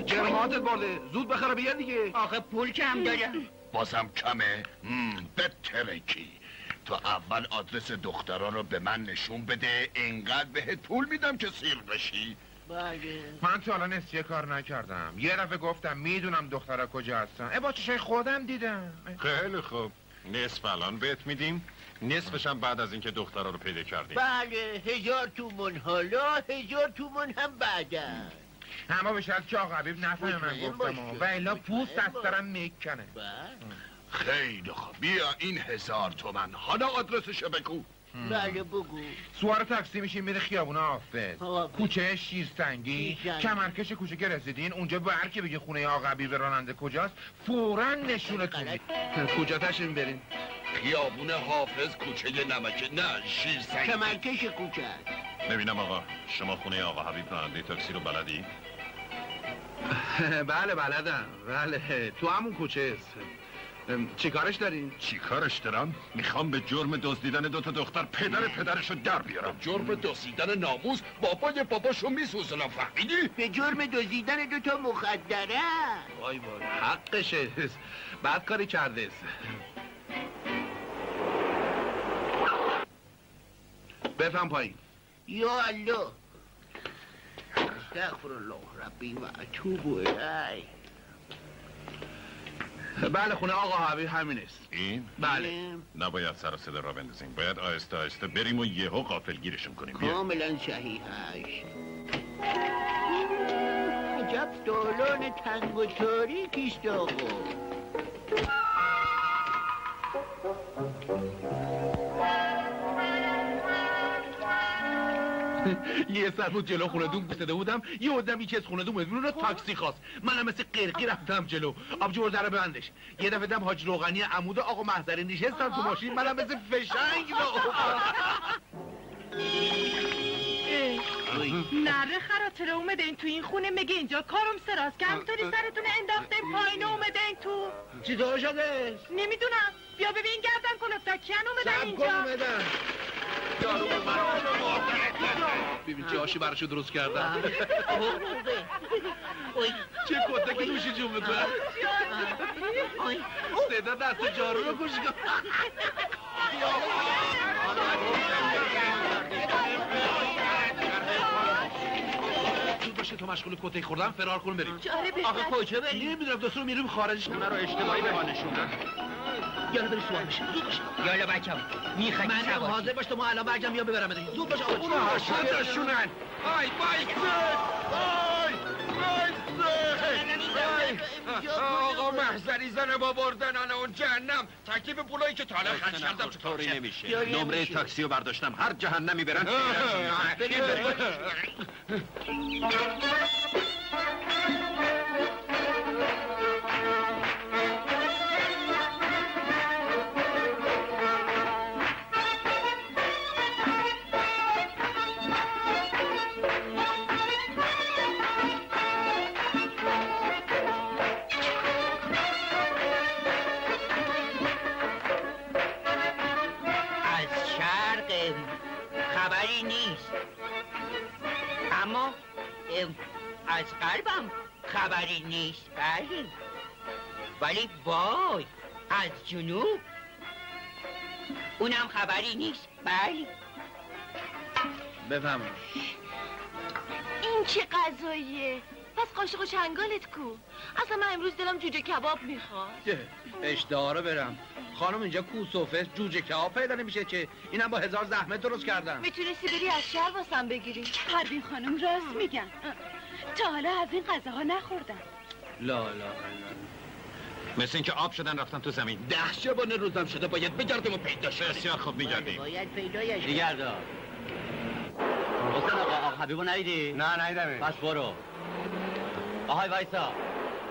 جرماتت برده زود بخره بیا دیگه. آخه پول کم دارم. بازم کمه؟ بترکی تو اول آدرس دخترها رو به من نشون بده، اینقدر بهت پول میدم که سیر بشی. من تا الان نسیه کار نکردم. یه دفعه گفتم میدونم دخترها کجا هستن. با چشای خودم دیدم. خیلی خوب، نصف الان بهت میدیم، نصفش هم بعد از اینکه دخترها رو پیدا کردیم. بله 1000 تومان حالا 1000 تومان هم بعدا. اما به شرط که آقا حبیب نفهمه من گفتم و الا پوست از سرم میکنه. خیلی خوب بیا این 1000 تومن. حالا آدرسشو بگو. بله بگو. سوار تاکسی میشین میره خیابون حافظ، کوچه شیرسنگی، کمرکش کوچه که رسیدین اونجا به هر کی بگه خونه آقا حبیب راننده کجاست فوراً نشونتون میده. کجا تشین بریم؟ خیابون حافظ، کوچه نمکه، نه شیرسنگی، کمرکش کوچه. ببینم آقا، شما خونه آقا حبیب راننده تاکسی رو بلدی؟ بله بلدم. بله تو همون کوچه است. چی کارش دارین؟ چی کارش دارم؟ میخوام به جرم دزدیدن 2 تا دختر پدرشو در بیارم. جرم دزدیدن ناموس بابای باباشو میسوزونم، فهمیدی؟ به جرم دزدیدن 2 تا مخدره. وای وای حقشه، بد کاری کرده است. بفهم پایین. یا الله استغفرالله ربی و اتوب الیه. بله خونه آقا حبیب همین است. این؟ بله. نباید سر و صدا را بندازیم، باید آهسته آهسته بریم و یهو غافلگیرشون کنیم. کاملا صحیح است. عجب دالان تنگ و تاریکیست آقا. یه سر بود جلو خونه دوم بستده بودم، یه آدم یکی از خونه دوم رو تاکسی خواست. منم مثل قرقی رفتم جلو، آبجو در ببندش. یه دفعه دیدم حاج روغنی عمود آقا محضری نشستن تو ماشین، منم مثل فشنگ نره خراتره اومدین تو این خونه، مگه اینجا کارم سراست که همطوری سرتون انداختین پایین اومدین تو؟ چی دار شده؟ نمیدونم، بیا ببین گردن کن افتاد کیان اومدن اینجا. ببین چه آشی براشو درست کردم. چه کته که دوشی جون میکنم. صدا دست جارو رو گوش کن. زود باشه تو مشغول کته خوردن، فرار کن بریم. آقا کجا بریم؟ نمیدونم دوستو میریم خارجش. من رو اشتباهی به ما نشوندن. یالا بریم سوار بشیم. زود باشه. یالا بچه‌ها میخواید من حاضر باش تو ما الان برگم یا ببرم بدین. زود باش آقا. اونا شدشونن. آی آقا محضری زن با بردن اون جهنم. تکلیف پولایی که تالا خرج کردم طوری نمیشه. نمره تاکسی رو برداشتم، هر جهنمی برن. از قلبم خبری نیست. بله ولی وای از جنوب اونم خبری نیست. بله بفهم. این چه غذاییه؟ پس قاشق و چنگالت کو؟ اصلا من امروز دلم جوجه کباب میخواد. اشتها رو برم خانم، اینجا کوسوفه جوجه کباب پیدا نمیشه که، اینم با 1000 زحمت درست کردم. میتونستی بری از شهر واسم بگیری. پروین خانم راست میگن، تا حالا از این غذاها نخوردم. لا مثل اینکه آب شدن رفتن تو زمین. 10 شبانه روزم شده باید بگردیم و پیداش. بسیار خوب میگردیم. باید پیدایش بگردا. حسین آقا حبیبو ندیدی؟ نه ندیدم. پس برو. آهای وایسا.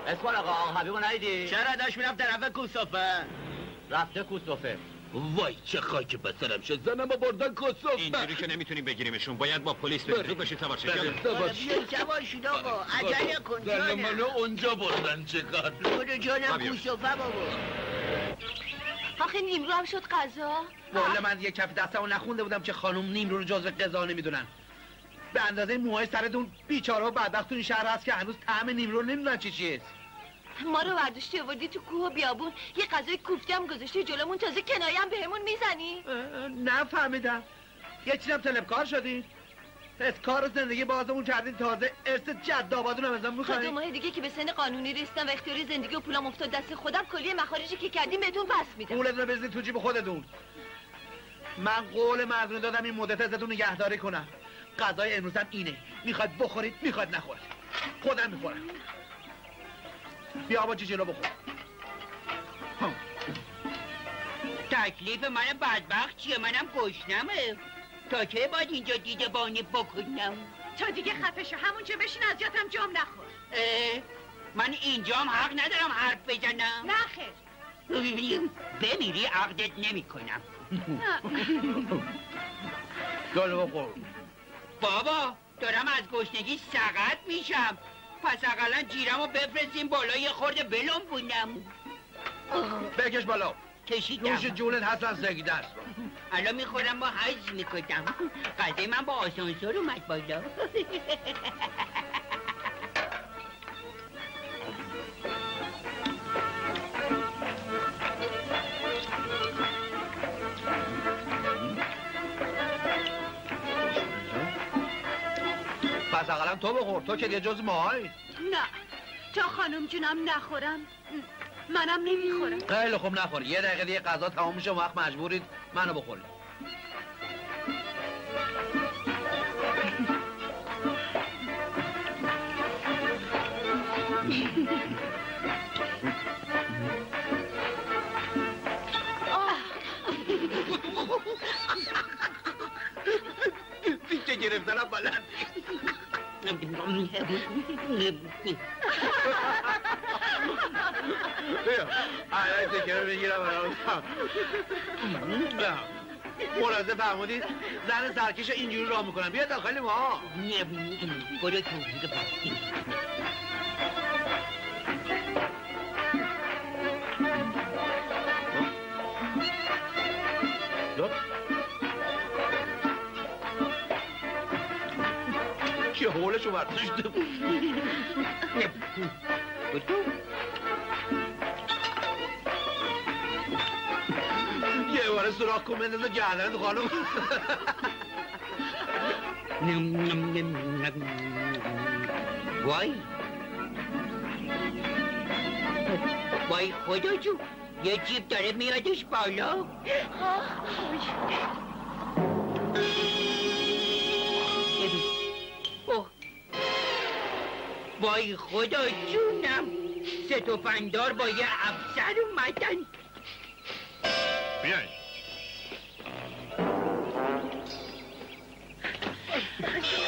اسمان آقا حبیبو ندیدی؟ چرا داشت میرفت طرف کوسوفه؟ رفته کوسوفه. وای چه خاک بسرم شد، زنم بردن کوسوفه. اینجوری که نمیتونیم بگیریمشون، باید با پلیس بریم. زود باشید سوار شید. بیایید سوار شید آقا، عجله کن زن جانم. منو اونجا بردن چکار؟ برو جانم کوسوفه بابا. آخه نیمرو هم شد قضا. والا من یه کف دستمو نخونده بودم که خانم نیمرو رو جزو قضا نمیدونن. به اندازه موهای سرتون بیچاره و بدبخت تو این شهر هست که هنوز طعم نیمرو نمیدونن چیه. ما رو ورداشتی آوردی تو کوه و بیابون، یه غذای کوفته هم گذاشتی جلومون، تازه کنایه هم بهمون میزنی؟ نفهمیدم. یه چیزم طلبکار شدید؟ از کار و زندگی بازمون کردین، تازه ارث جد آبادون هم ازم میخواین؟ تا 2 ماه دیگه که به سن قانونی رسیدم و اختیاری زندگی و پولم افتاد دست خودم، کلیه مخارجی که کردیم بهتون پس میدم. پولتون رو بزنید تو جیب خودتون. من قول مردونه دادم این مدت ازتون نگهداری کنم. غذای امروزم اینه، میخواد بخورید میخواد نخورید، خودم میخورم. بیا با جلو بخور. تکلیف من بدبخت چیه؟ منم گشنمه. تا که باید اینجا دیده بانی بکنم؟ تا دیگه خفه شو، همونجا بشین، از جاتم جام نخور. من اینجام حق ندارم حرف بزنم؟ نه خیر. بمیری عقدت نمی کنم. جلو بخور. بابا دارم از گشنگی سقط میشم، پس اقلا جیرمو بفرستیم بالا یه خورده بلوم بونم. بکش بالا. کشیدم. نوش جونت حسن سگیده است. الان میخورم با حج میکنم. قضیه من با آسانسور اومد بالا. پس اقلا تو بخور، تو که یه جز ماهی. نه، تا خانم جونم نخورم منم نمیخورم. خیلی خوب نخور، یه دقیقه دیگه غذا تمام میشه، وقت مجبورید منو بخورید. چه گرفتنم بلد. بیا الان تکره بگیرم ملاحظه فرمودید زن سرکش اینجوری راه میکنم. بیا داخل ما. برو تو که حولشو برداشته یه باره سراخ کن بندازه گردنت خانم. وای خدا جو، یه جیب داره میادش بالا. وای خدا جونم، سه تفنگدار با یه افسر اومدن. بیاین.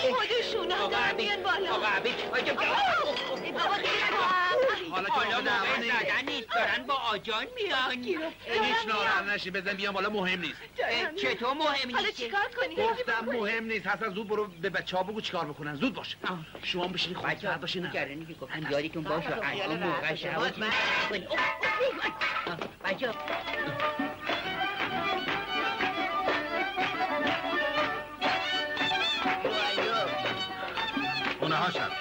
خودشون دارن میان بالا. آقا عبید حالا موقع زدن نیست، دارن با آجان میان. هیچ ناراحت نشی، بزن بیام بالا، مهم نیست. چطور مهم نیست؟ حالا چیکار کنی؟ گفتم مهم نیست. حسن زود برو به بچه‌ها بگو چیکار بکنن. زود باش. شما بشینید خود فرد باشین. نگرانی که گفتم یادتون باشه الان موقع شهوت میکنی. بچه خونه هاشم.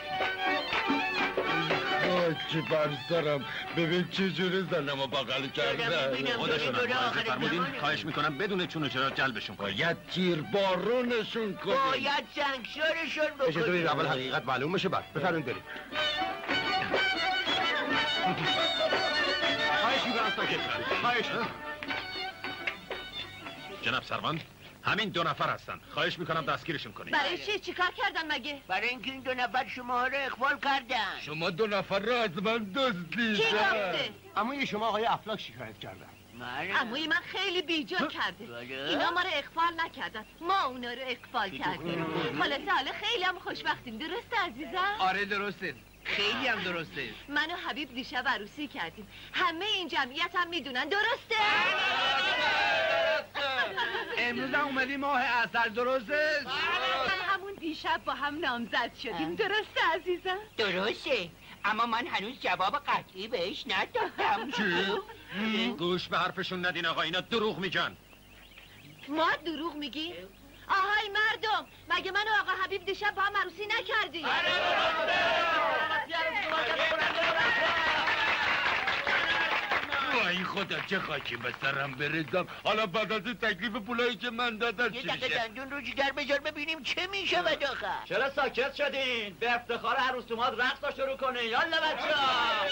چه برسرم، ببین چه جوری زنم و بغل کرده. خودشون هم فرمودین، خواهش میکنم بدون چون و چرا جلبشون کنید. باید تیر بارونشون کنید. باید سنگسارشون بکنید. بشه دوید اول حقیقت معلوم بشه بعد بفرمایید بریم. خواهش میکنم ساکت شد. خواهش جناب سروان، همین 2 نفر هستن. خواهش میکنم دستگیرشون کنید. برای چیکار کردن مگه؟ برای اینکه این 2 نفر شما رو اخوال کردن. شما 2 نفر را از من دزدیدن. کی گفته؟ عموی شما آقای افلاک شکایت کردن. عموی من خیلی بیجا کرده. اینا ما رو اقفال نکردن، ما اونا رو اقفال کردیم. خلاصه حالا خیلی هم خوشبختیم، درسته عزیزم؟ آره درسته، خیلی هم درسته. من و حبیب دیشب عروسی کردیم، همه این جمعیت هم میدونن، درسته؟ امروز هم اومدیم ماه عسل، درسته؟ همون دیشب با هم نامزد شدیم، درسته عزیزم؟ درسته، اما من هنوز جواب قطعی بهش ندادم. گوش به حرفشون ندین آقا، اینا دروغ میگن. ما دروغ میگیم؟ آهای مردم، مگه من و آقا حبیب دیشب با هم عروسی نکردیم؟ وای خدا چه خاکی به سرم بریزم. حالا بعد از این تکلیف پولایی که من دادم چی یه دقیقه میشه؟ دندون رو جگر بذار ببینیم چه میشه و داخل. چرا ساکت شدین؟ به افتخار عروس اومد رقص شروع کنه. یالا بچه‌ها.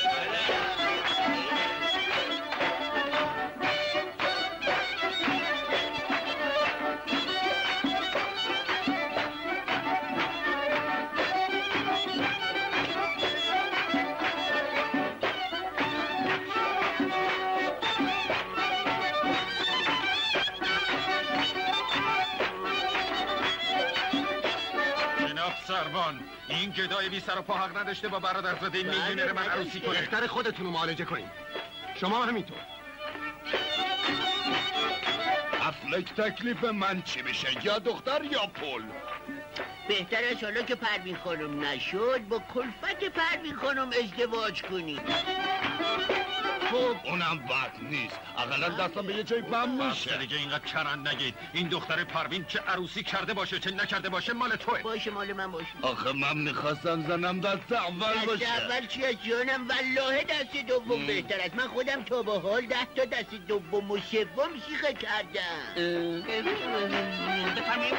سروان این گدای بی سر و پا حق نداشته با برادرزاده میلیونر من عروسی کنه. بهتر خودتون رو معالجه کنین. شما همینطور. افلک تکلیف من چی بشه؟ یا دختر یا پول؟ بهتر از حالا که پروین خانم نشد با کلفت پروین خانم ازدواج کنی. خب اونم بد نیست. اقلا دستم به یه جای بم میشه. دیگه اینقدر چرند نگید. این دختر پروین چه عروسی کرده باشه چه نکرده باشه مال توه. باشه مال من باشه. آخه من میخواستم زنم دست اول باشه. دست اول چی از جانم؟ والله دست دوم بهتر است. من خودم تا به حال 10 تا دست دوم و سوم سیخه کردم. بفرمایید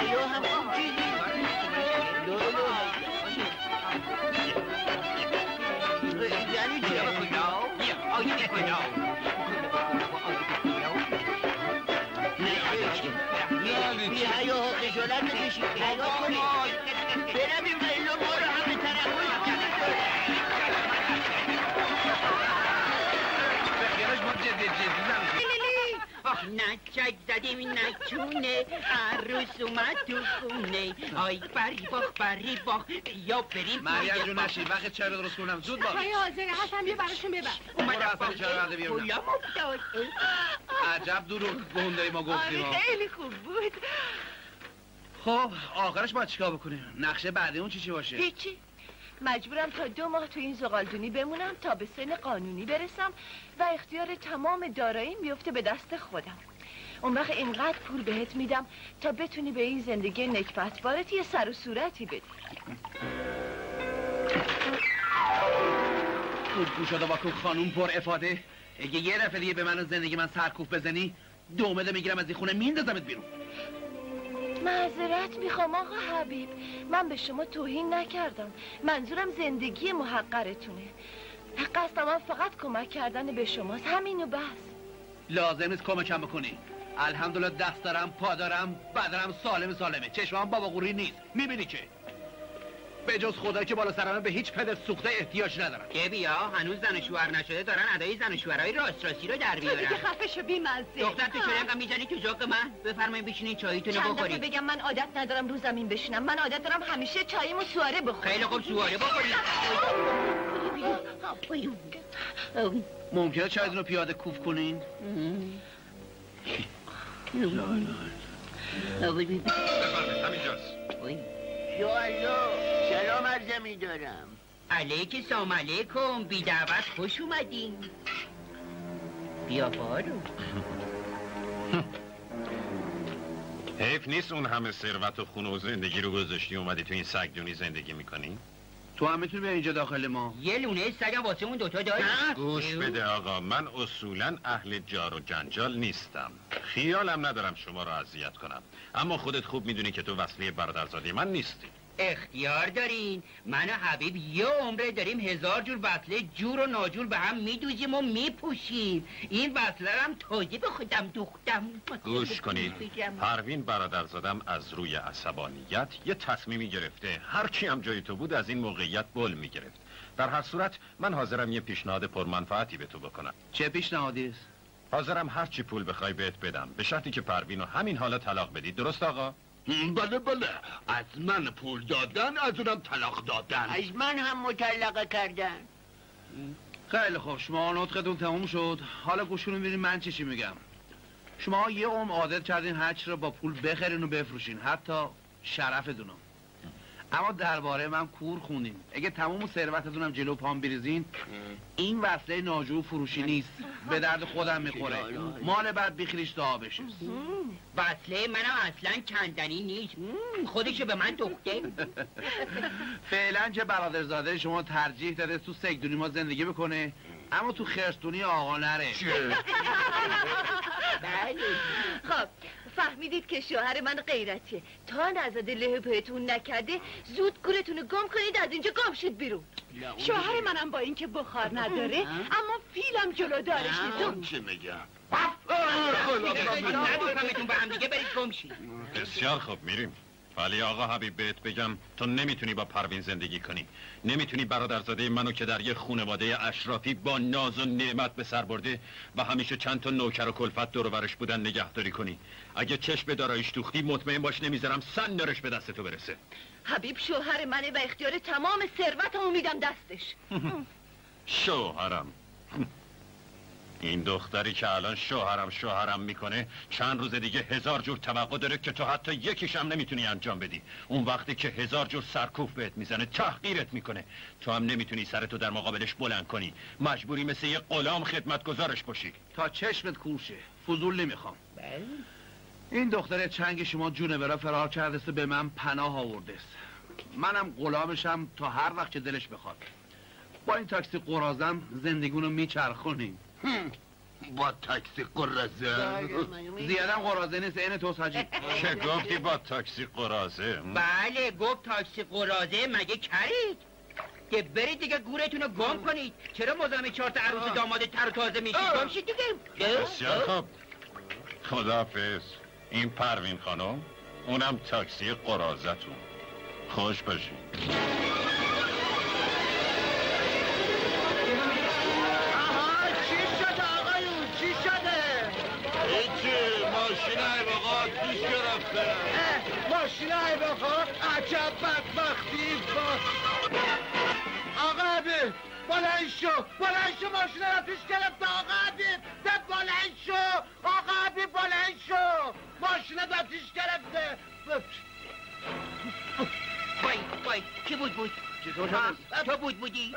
ایو هم خوب چیزی. یعنی چی؟ ایو خجالت بکشید. نگاه کنید. برویم و اینا ما رو همه طرف نچک زدیم نچونه عروس اومد تو خونه. آی بری باخ یا بریم. مریم جون نشید وقت چرا درست کنم زود باش. چای حاضره هستم یه براشون ببر. برو اصلا چرا رده بیارم. پولام افتاد. عجب دروغ گنده ما گفتیم. خیلی خوب بود. خب آخرش باید چیکار بکنیم؟ نقشه بعد اون چی باشه؟ هیچی. مجبورم تا 2 ماه تو این زغالدونی بمونم تا به سن قانونی برسم و اختیار تمام داراییم بیفته به دست خودم. اون وقت اینقدر پول بهت میدم تا بتونی به این زندگی نکبتبارت یه سر و صورتی بدی. خوب شده با کوک خانوم پر افاده. اگه یه دفعه دیگه به من زندگی من سرکوف بزنی دومده میگیرم از این خونه میندازمت بیرون. معذرت میخوام آقا حبیب، من به شما توهین نکردم. منظورم زندگی محقرتونه. قصدم من فقط کمک کردن به شماست، همینو بس. لازم نیست کمکم بکنی. الحمدلله دست دارم، پا دارم، بدنم سالمه. چشمم بابا قوری نیست. میبینی که به جز خدا که بالا سرمه به هیچ پدر سوخته احتیاج ندارم. که بیا هنوز زن و شوهر نشده دارن ادای زن و شوهرهای راستی رو در بیارن. تو دیگه خفه شو بی‌مزه. دختر تو چرا اینقدر میزنی تو ذوق من؟ بفرمایید بشینین چایتون رو بخورید. بگم من عادت ندارم رو زمین بشینم. من عادت دارم همیشه چاییمو سواره بخورم. خیلی خوب سواره بخورید. ممکنه چایتون رو پیاده کوف کنین؟ بفرمایید همینجاست. یا الله سلام عرض می‌دارم. علیک سلام علیکم. بی دعوت خوش اومدین. بیا بارو. حیف نیست اون همه ثروت و خونه و زندگی رو گذاشتی اومدی تو این سگدونی زندگی میکنی؟ تو هم میتونی به اینجا داخل ما. یه لونه سگم واسه اون دوتا داری؟ گوش بده آقا، من اصولا اهل جار و جنجال نیستم. خیالم ندارم شما رو اذیت کنم، اما خودت خوب میدونی که تو وصله برادرزاده من نیستی. اختیار دارین. من و حبیب یه عمره داریم 1000 جور وصله جور و ناجور به هم میدوزیم و میپوشیم. این وصله هم تازه به خودم دوختم. گوش کنید، پروین برادرزادم از روی عصبانیت یه تصمیمی گرفته. هر کی هم جای تو بود از این موقعیت بل میگرفت. در هر صورت من حاضرم یه پیشنهاد پرمنفعتی به تو بکنم. چه پیشنهادی است؟ حاضرم هر چی پول بخوای بهت بدم، به شرطی که پروین رو همین حالا طلاق بدی. درست آقا؟ بله بله، از من پول دادن، از اونم طلاق دادن. از من هم مطلقه کردن. خیلی خوب، شما نطقتون تموم شد. حالا گوشونو میبینید من چی میگم. شما یه عمر عادت کردین هر چی رو با پول بخرین و بفروشین، حتی شرفتونو. اما درباره من کور خوندین. اگه تمام ثروتتون هم جلو پام بریزین، این وصله ناجور فروشی نیست، به درد خودم میخوره. مال بعد بخریش تا آبشه. وصله منم اصلا کندنی نیست، خودشو به من دخته. فعلا که برادرزاده شما ترجیح داده تو سگدونی ما زندگی بکنه، اما تو خرسدونی آقا نره. بله. خب فهمیدید که شوهر من غیرتیه. تا نزده له بهتون نکرده زود گورتونو گم کنید، از اینجا گم شید بیرون. شوهر منم با اینکه بخار نداره اما فیلم جلو دارش نیست. چی میگم؟ ندوکمتون به هم دیگه برید گم شید. بسیار خوب، میریم. ولی آقا حبیب بهت بگم تو نمیتونی با پروین زندگی کنی، نمیتونی برادرزاده منو که در یه خانواده اشرافی با ناز و نعمت به سر برده و همیشه چند تا نوکر و کلفت دور و برش بودن نگهداری کنی. اگه چشم به داراییش دوختی مطمئن باش نمیذارم سندرش به دست تو برسه. حبیب شوهر منه و اختیار تمام ثروتمو میدم دستش. شوهرم؟ این دختری که الان شوهرم میکنه چند روز دیگه 1000 جور توقع داره که تو حتی یکیش هم نمیتونی انجام بدی. اون وقتی که 1000 جور سرکوف بهت میزنه تحقیرت میکنه، تو هم نمیتونی سرتو در مقابلش بلند کنی، مجبوری مثل یه غلام خدمتگزارش باشی. تا چشمت کورشه، فضول نمیخوام. این دختر چنگ شما جونورا فرار کرده است، به من پناه آورده است. منم غلامشم تا هر وقت که دلش بخواد. با این تاکسی قرازم زندگونو میچرخونیم. با تاکسی قرازه؟ زیادم قرازه نیست، این توست حاجی. چه گفتی با تاکسی قرازه؟ بله گفت تاکسی قرازه، مگه کرید؟ که برید دیگه گورتون رو گم کنید. چرا مزاحم 4 تا عروس داماد تر و تازه میشید؟ گم شید دیگه. بسیار خوب، خداحافظ. این پروین خانم، اونم تاکسی قرازتون. خوش باشید. ماشین عیباقات پیش گرفته. ماشین عیباقات عجب بدبختی با آقا عبید بلند شو ماشین رو پیش گرفته. آقا عبید بلند شو، آقا عبید بلند شو، ماشین رو پیش گرفته. وای کی بود؟ تو بودی؟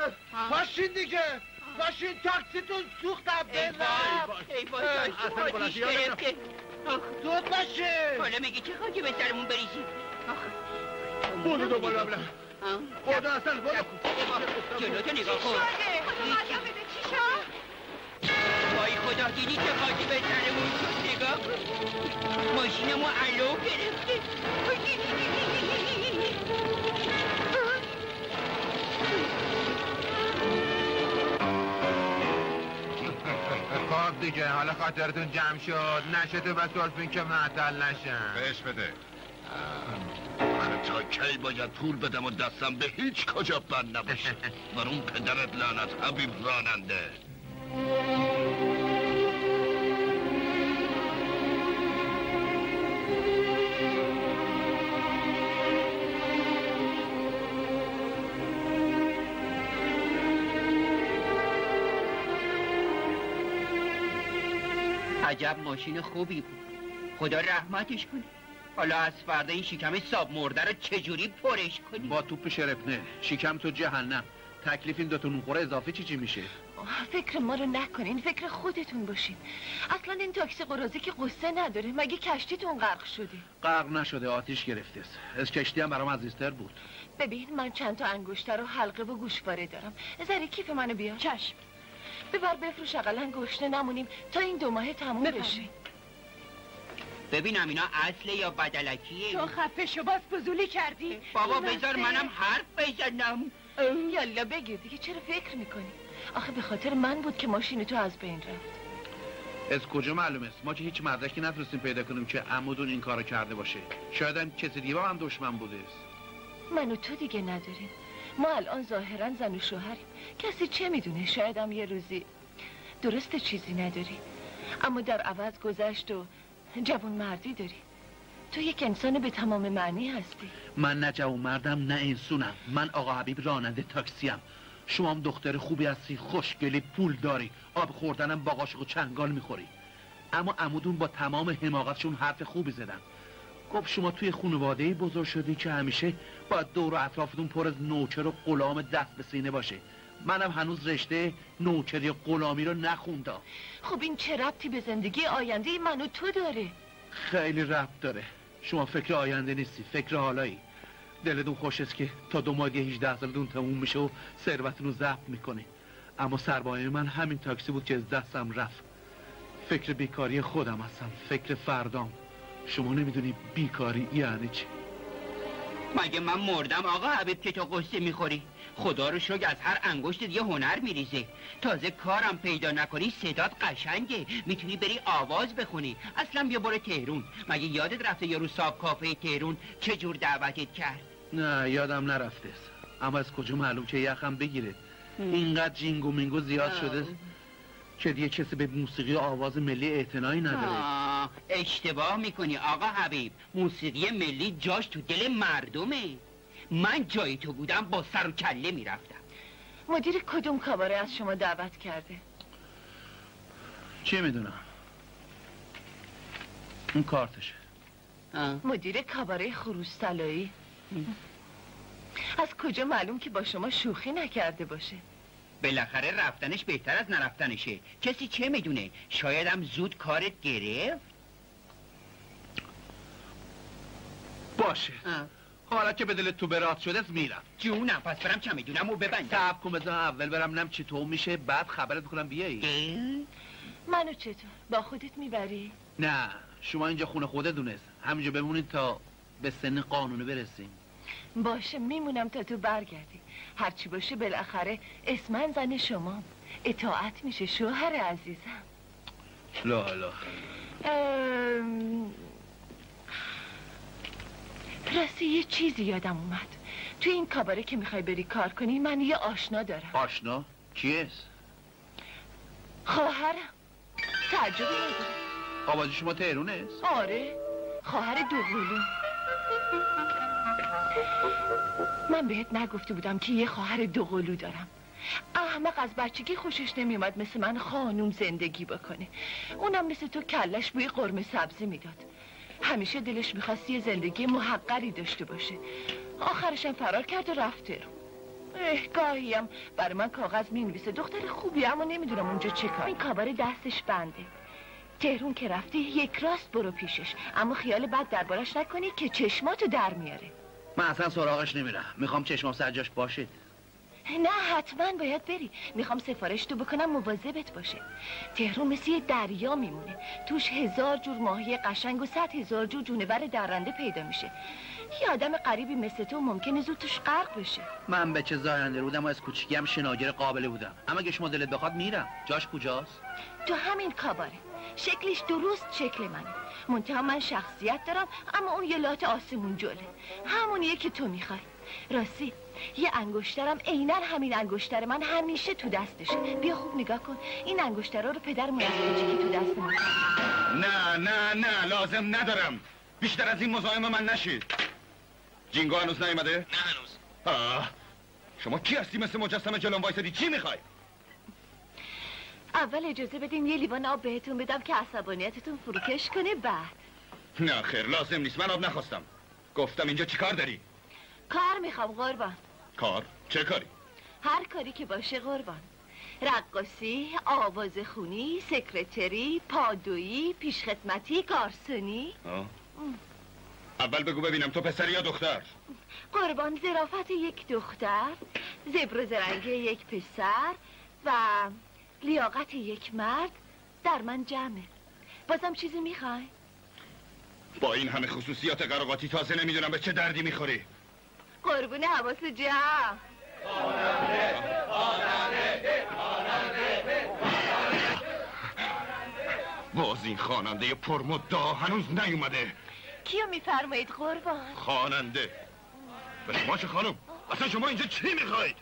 ماشین دیگه، ماشین تاکسیتون سوخت عبدالله. ای وای خودش گرفته. زود باشه. حالا میگی چه خاکی به سرمون بریزی؟ بودو دوباره بله. خدا اصلا جلوتو نگاه کن. چی شد؟ وای خدا دیدی چه خاکی به سرمون شد. نگاه کن ماشینمو علو گرفته. خب دیگه حالا خاطرتون جمع شد، نشده و سولفین که معطل نشن. بهش بده. من تا کی باید پول بدم و دستم به هیچ کجا بند نباشه؟ بر اون پدرت لعنت حبیب راننده. عجب ماشین خوبی بود، خدا رحمتش کنه. حالا از فردا این شکم ساب مرده رو چجوری پرش کنی؟ با توپ شرپنه شکم تو جهنم. تکلیف این 2 تا نونخوره اضافه چی میشه؟ فکر ما رو نکنین، فکر خودتون باشین. اصلا این تاکسی قرازی که قصه نداره، مگه کشتیتون غرق شده؟ غرق نشده، آتیش گرفته است. از کشتی هم برام عزیزتر بود. ببین من چند تا انگشتر و حلقه و گوشواره دارم، ذره کیف منو بیار. چشم. ببر بفروش، اقلا گشنه نمونیم تا این 2 ماه تموم بشه. ببینم اینا اصله یا بدلکیه؟ تو خفه شو، باز فضولی کردی. بابا بذار منم حرف بزنم. یالا بگیر دیگه، چرا فکر میکنی؟ آخه به خاطر من بود که ماشین تو از بین رفت. از کجا معلوم است؟ ما که هیچ مدرکی نتونستیم پیدا کنیم که عمودون این کارو کرده باشه. شاید هم کسی دیگه با هم دشمن بوده است. من و تو دیگه نداریم. ما الان ظاهرا زن و شوهریم. کسی چه میدونه؟ شاید هم یه روزی. درسته چیزی نداری، اما در عوض گذشت و جوان مردی داری. تو یک انسان به تمام معنی هستی. من نه جوان مردم نه انسونم. من آقا حبیب راننده تاکسیم. شما هم دختر خوبی هستی، خوشگلی، پول داری، آب خوردنم با قاشق و چنگال میخوری. اما عمودون با تمام حماقتشون حرف خوبی زدن. گفت شما توی خانواده‌ای بزرگ شدی که همیشه باید دور و اطرافتون پر از نوکر و غلام دست به سینه باشه. منم هنوز رشته نوکری و غلامی رو نخوندم. خب این چه ربطی به زندگی آینده من و تو داره؟ خیلی ربط داره. شما فکر آینده نیستی، فکر حالایی. دلتون خوش است که تا 2 ماه 18 سالتون تموم میشه و ثروتتون رو ضبط میکنه. اما سرمایه من همین تاکسی بود که از دستم رفت. فکر بیکاری خودم هستم، فکر فردام. شما نمیدونی بیکاری یعنی چی. مگه من مردم آقا حبیب که تو قصه میخوری؟ خدا رو شکر از هر انگشت یه هنر میریزه. تازه کارم پیدا نکنی صدات قشنگه، میتونی بری آواز بخونی. اصلا بیا برو تهرون. مگه یادت رفته یه روز صاحب کافه تهرون چه جور دعوتت کرد؟ نه یادم نرفته. اما از کجا معلوم که یخم بگیره؟ اینقدر جینگو مینگو زیاد شده که دیگه کسی به موسیقی و آواز ملی اعتنایی نداره. اشتباه میکنی آقا حبیب. موسیقی ملی جاش تو دل مردمه. من جای تو بودم با سر و کله میرفتم. مدیر کدوم کاباره از شما دعوت کرده؟ چه میدونم. اون کارتشه. مدیر کاباره خروس طلایی. از کجا معلوم که با شما شوخی نکرده باشه؟ بالاخره رفتنش بهتر از نرفتنشه. کسی چه میدونه؟ شایدم زود کارت گرفت. باشه. حالا که به دلت تو برات شده میرم. جونم پس برم چه میدونم و ببندم. صبر کن بذار اول برم نم چطور میشه، بعد خبرت میکنم بیایی. منو چطور؟ با خودت میبری؟ نه شما اینجا خونه خودتونست. همینجا بمونید تا به سن قانونی برسیم. باشه میمونم تا تو برگردی. هرچی باشه بالاخره اسمن زن شما. اطاعت میشه شوهر عزیزم. لا راستی یه چیزی یادم اومد. تو این کاباره که میخوای بری کار کنی من یه آشنا دارم. آشنا؟ کیست؟ خواهرم. تعجبی نداره. آبادی شما تهرونه است؟ آره خواهر دوقلو. من بهت نگفته بودم که یه خواهر دوقلو دارم. احمق از بچگی خوشش نمیومد مثل من خانوم زندگی بکنه. اونم مثل تو کلش بوی قرمه سبزی میداد. همیشه دلش میخواست یه زندگی محقری داشته باشه. آخرشم فرار کرد و رفت تهرون. گاهیم برای من کاغذ مینویسه. دختر خوبی اما نمیدونم اونجا چه کار. این کاباره دستش بنده. تهرون که رفتی یک راست برو پیشش، اما خیال بد دربارش نکنی که چشماتو در میاره. من اصلا سراغش نمیرم. میخوام چشمام سرجاش باشید. نه حتما باید بری. میخوام سفارش تو بکنم مواظبت باشه. تهرون مثل یه دریا میمونه. توش 1000 جور ماهی قشنگ و 100,000 جور جونور درنده پیدا میشه. یه آدم غریبی مثل تو ممکنه زود توش غرق بشه. من بچه زاینده بودم و از کوچیکی هم شناگر قابلی بودم. اما اگه شما دلت بخواد میرم. جاش کجاست؟ تو همین کاباره. شکلش درست شکل منه. منتها من شخصیت دارم اما اون یه لات آسمون جله. همونیه که تو میخوای. راستی یه انگشترم عیناً همین انگشتر من همیشه تو دستشه. بیا خوب نگاه کن. این انگشترها رو پدرمون از کوچیکی تو دست ما. نه لازم ندارم. بیشتر از این مزاحم من نشید. جینگو هنوز نیومده؟ نه هنوز. شما کی هستی مثل مجسمه جلوم وایسادی؟ چی میخوای؟ اول اجازه بدین یه لیوان آب بهتون بدم که عصبانیتتون فروکش کنه. بعد نه خیر لازم نیست. من آب نخواستم. گفتم اینجا چی کار داری؟ کار میخوام قربان. کار؟ چه کاری؟ هر کاری که باشه قربان. رقاصی، آوازخونی، سکرتری، پادویی، پیشخدمتی، گارسونی. اول بگو ببینم تو پسری یا دختر؟ قربان ظرافت یک دختر، زبر و زرنگی یک پسر و لیاقت یک مرد در من جمعه. بازم چیزی میخوای؟ با این همه خصوصیات قراقاتی تازه نمیدونم به چه دردی میخوری. قربون حواس جمع. باز این خواننده پرمدعا هنوز نیومده. کیو میفرمایید قربان؟ خواننده. به شما چه خانم؟ اصلا شما اینجا چی میخواید؟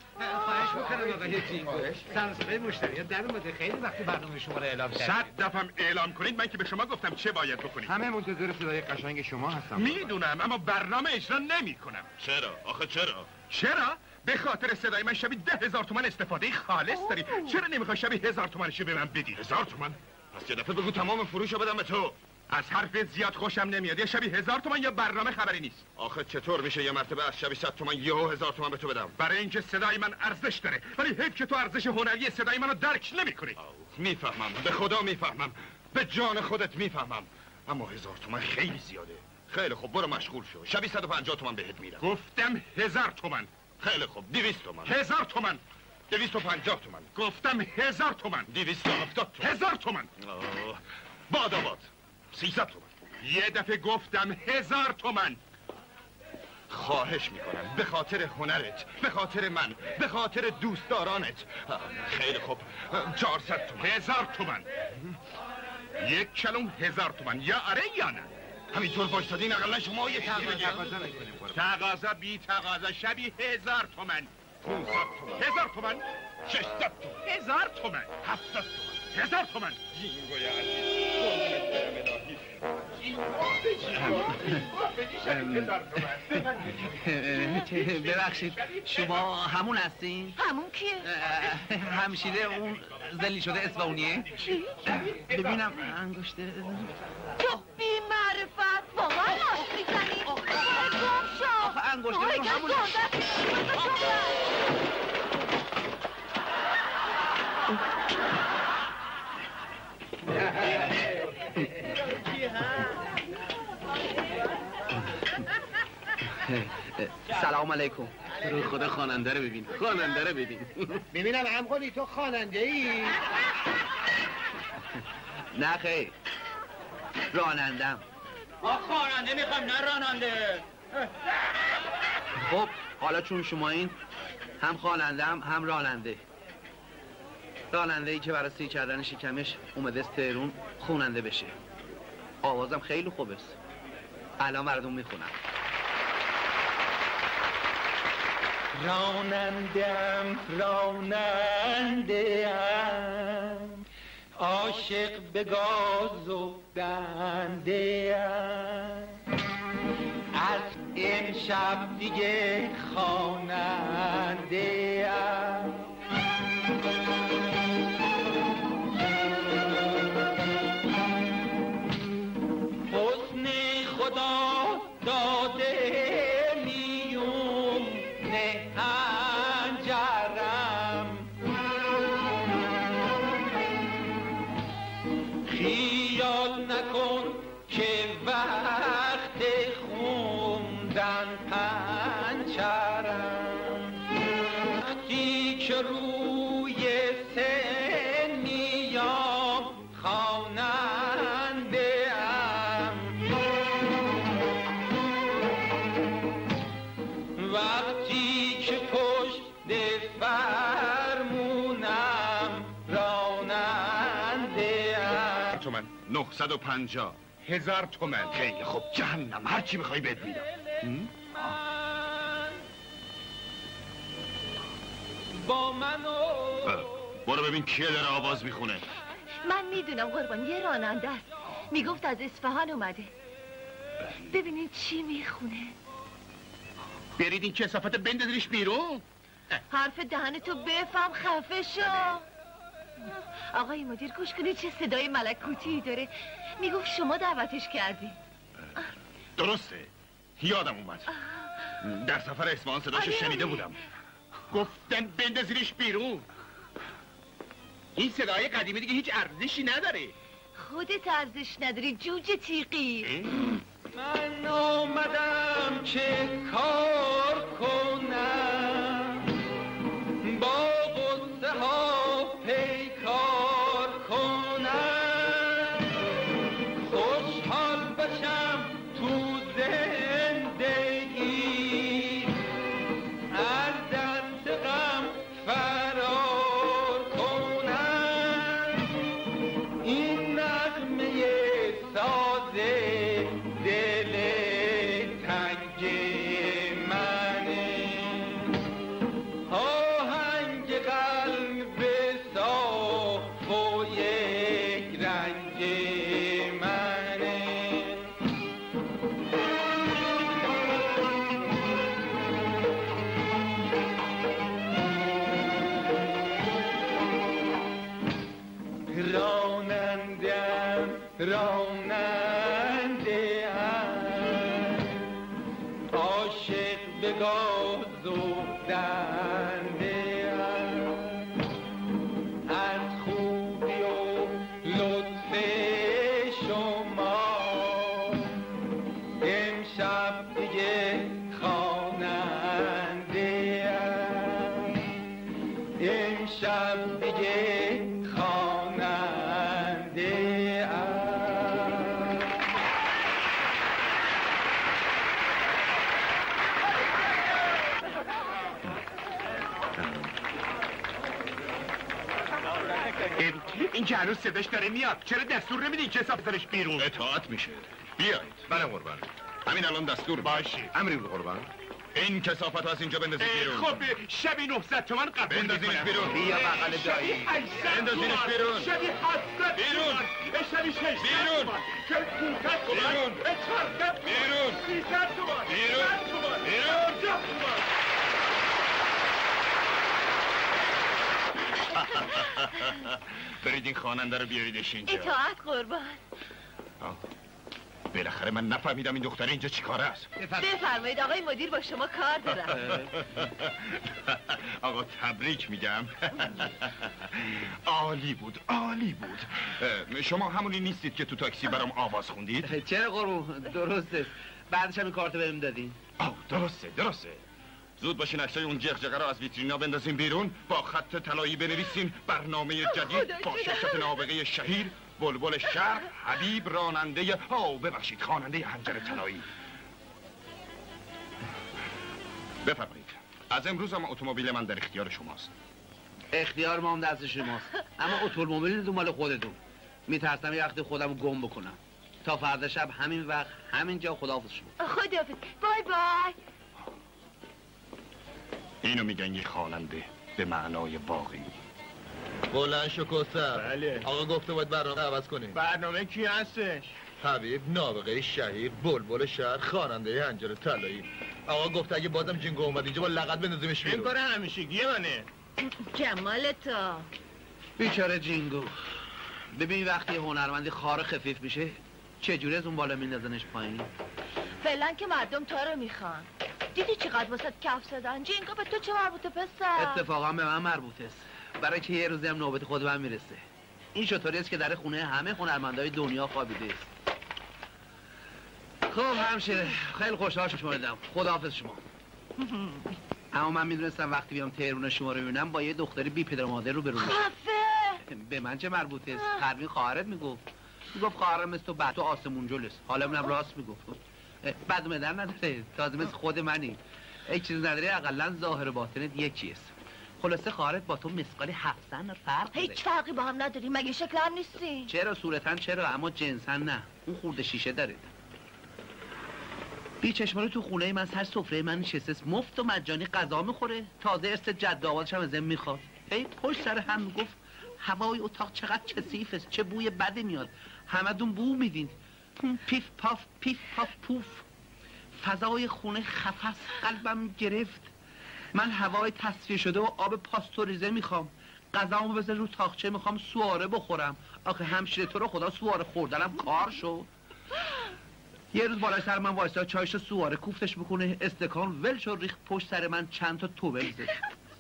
خواهش میکنم آقای جینگوش سرسفه مشتری در اومده خیلی وقتی برنامه شما رو اعلام کردید 100 دفعه اعلام کنید من که به شما گفتم چه باید بکنید همه منتظر صدای قشنگ شما هستم میدونم اما برنامه اجرا نمیکنم چرا؟ آخه چرا؟ چرا؟ به خاطر صدای من شبی 10,000 تومان استفاده خالص داری چرا نمیخوای شبی 1000 تومانشو به من بدی 1000 تومان؟ پس یه دفعه بگو تمام فروشو بدم به تو از حرفت زیاد خوشم نمیاد یا شبی 1000 تومان یا برنامه خبری نیست آخه چطور میشه یه مرتبه از شبی 100 تومان یهو 1000 تومان به تو بدم برای اینکه صدای من ارزش داره ولی حیف که تو ارزش هنری صدای منو درک نمیکنی میفهمم به خدا میفهمم به جان خودت میفهمم اما 1000 تومان خیلی زیاده خیلی خوب برو مشغول شو شبی 150 تومان بهت میدم گفتم 1000 تومان خیلی خوب 200 تومان 1000 تومان 250 تومان گفتم 1000 تومان 270 تومان 1000 تومان باد آباد 300 تومان یه دفعه گفتم 1000 تومان خواهش میکنم به خاطر هنرت به خاطر من به خاطر دوستدارانت خیلی خوب 400 تومان 1000 تومان یک کلوم 1000 تومان یا آره یا نه همینطور بایستادین اقلا شما یه چیزی بگید تقاضا بی تقاضا شبی 1000 تومان 500 تومان 1000 تومان 600 تومان 1000 تومان 700 تومان 1000 تومان جینگوی عزیز ببخشید شما همون هستین؟ همون کیه؟ همشیره اون زلی شده اسفانیه؟ چی؟ ببینم انگشته تو بی معرفت با من لاش میزنی گم شو آخه انگشته رو همون سلام علیکم رو خدا خواننده رو ببین خواننده رو ببین ببینم همخوری تو خواننده ای نه خیر رانندم خواننده میخوام نه راننده خب حالا چون شما این هم خوانندم هم راننده راننده ای که برای سی کردن شکمش اومده از تهرون خواننده بشه آوازم خیلی خوبه الان براتون میخونم رانندم راننده‌ام عاشق به گاز و دنده‌ام از امشب دیگه خواننده‌ام حسن خدا داده خیال نکن که وقت خوندن پنچرم وقتی که روی سنیام خواننده ام وقتی که پشت فرمونم راننده ام تومن 950 1000 تومن خیلی خوب جهنم هرچی میخوای بهت میدم با منو برو ببین کیه داره آواز میخونه من میدونم قربان یه راننده است میگفت از اصفهان اومده ببینید چی میخونه برید این کثافت بندازیش بیرون حرف دهنتو بفهم خفه شو آقای مدیر گوش کنید چه صدای ملکوتی داره میگفت شما دعوتش کردی درسته یادم اومد در سفر اصفهان صداشو شنیده بودم گفتن بندازیش بیرون این صدای قدیمی دیگه هیچ ارزشی نداره خودت ارزش نداری جوجه تیقی من آمدم که کار کنم با غصه ها پیکار کنم خوشحال بشم تو زندگی از دست غم فرار کنم این نغمه ساز دل تنگ بگاه زودنده از خوبی و لطف شما امشب دیگه خواننده امشب دیگه خواننده این که هنوز صداش داره میاد چرا دستور نمیدین که حساب بذارش بیرون؟ اطاعت میشه. بیاید. بله قربان. همین الان دستور باشه. امری بود قربان. این کثافت از اینجا بندازید بیرون. خب شبی 900 تومن قبول بندازینش بیرون. بیا بغل دایی. بندازینش بیرون. شبی 800 بیرون. شبی 600 بیرون. شبی 500 بیرون. 400 بیرون. 300 تومن بیرون. بیرون. برید این خواننده رو بیاریدش اینجا. اطاعت قربان. بالاخره من نفهمیدم این دختر اینجا چی کاره است. بفرمایید آقای مدیر با شما کار دارم. آقا تبریک میگم. عالی بود عالی بود. شما همونی نیستید که تو تاکسی برام آواز خوندید؟ چرا قربون درسته. بعدش هم این کارتو بهم دادین. درسته. زود باشین عکسای اون جغجغه رو از ویترینا بندازین بیرون، با خط طلایی بنویسین برنامه جدید با شرکت نابغه شهیر بلبل شهر حبیب راننده ببخشید خواننده حنجر طلایی. بفرمایید. از امروز هم اتومبیل من در اختیار شماست. اختیار ما هم دست شماست. اما اتومبیل مال خودتون. میترسم یه وقتی خودمو گم بکنم. تا فردا شب همین وقت همینجا خداحافظ شما. خداحافظ. بای بای. اینو میگن یه خواننده به معنای واقعی. بلند شو کسر. بله. آقا گفته باید برنامه عوض کنیم. برنامه کی هستش؟ حبیب نابغه شهیر بلبل شهر خواننده حنجر طلایی. آقا گفته اگه بازم جینگو اومد اینجا با لغت بندازیمش بیرون. این کار همیشگی منه. جمال تو. بیچاره جینگو. ببین وقتی هنرمندی خار خفیف میشه چجوری از اون بالا میندازنش پایین؟ فعلا که مردم تو رو میخوان. دیدی چقدر واسه کف زدن؟ جینگو به تو چه مربوطه پسر؟ اتفاقا به من مربوطه است. برای که یه روزی هم نوبت خود من میرسه. این شطوری است که در خونه همه هنرمندای دنیا خوابیده است. خب همشه خیلی خوشحال شدم. خداحافظ شما. اما من میدونستم وقتی بیام تهران شما رو ببینم با یه دختری بی پدر و مادر رو برونم. به من چه مربوطه است؟ پروین خواهرت میگفت خواهرم مثل تو بعد تو آسمون جلست. حالا منم راست میگفت. بد مدر نداره. تازه مثل خود منی. یک چیز نداری اقلا ظاهر و باطنت یکی است. خلاصه خواهرت با تو مسقالی 7 سن فرق داره. هیچ فرقی با هم نداری. مگه شکل هم نیستی؟ چرا صورتن چرا اما جنسن نه. اون خورده شیشه داره. بی چشمانو تو خونه من سر سفره من نشسته مفت و مجانی غذا میخوره. تازه ارث جد آبادش هم ازم میخواد. هی پشت سر هم میگفت هوای اتاق چقدر کثیفه، چه بوی بدی میاد. همدون بو میدین. پیف پاف پوف. فضای خونه خفس قلبم گرفت. من هوای تصفیه شده و آب پاستوریزه میخوام. غذامو بذار رو تاقچه میخوام سواره بخورم. آخه همشیره تو رو خدا سواره خوردنم کار شد. یه روز بالای سر من وایسا چایشو سواره کوفتش بکنه استکان ول شد ریخت پشت سر من چند تا توبل زد.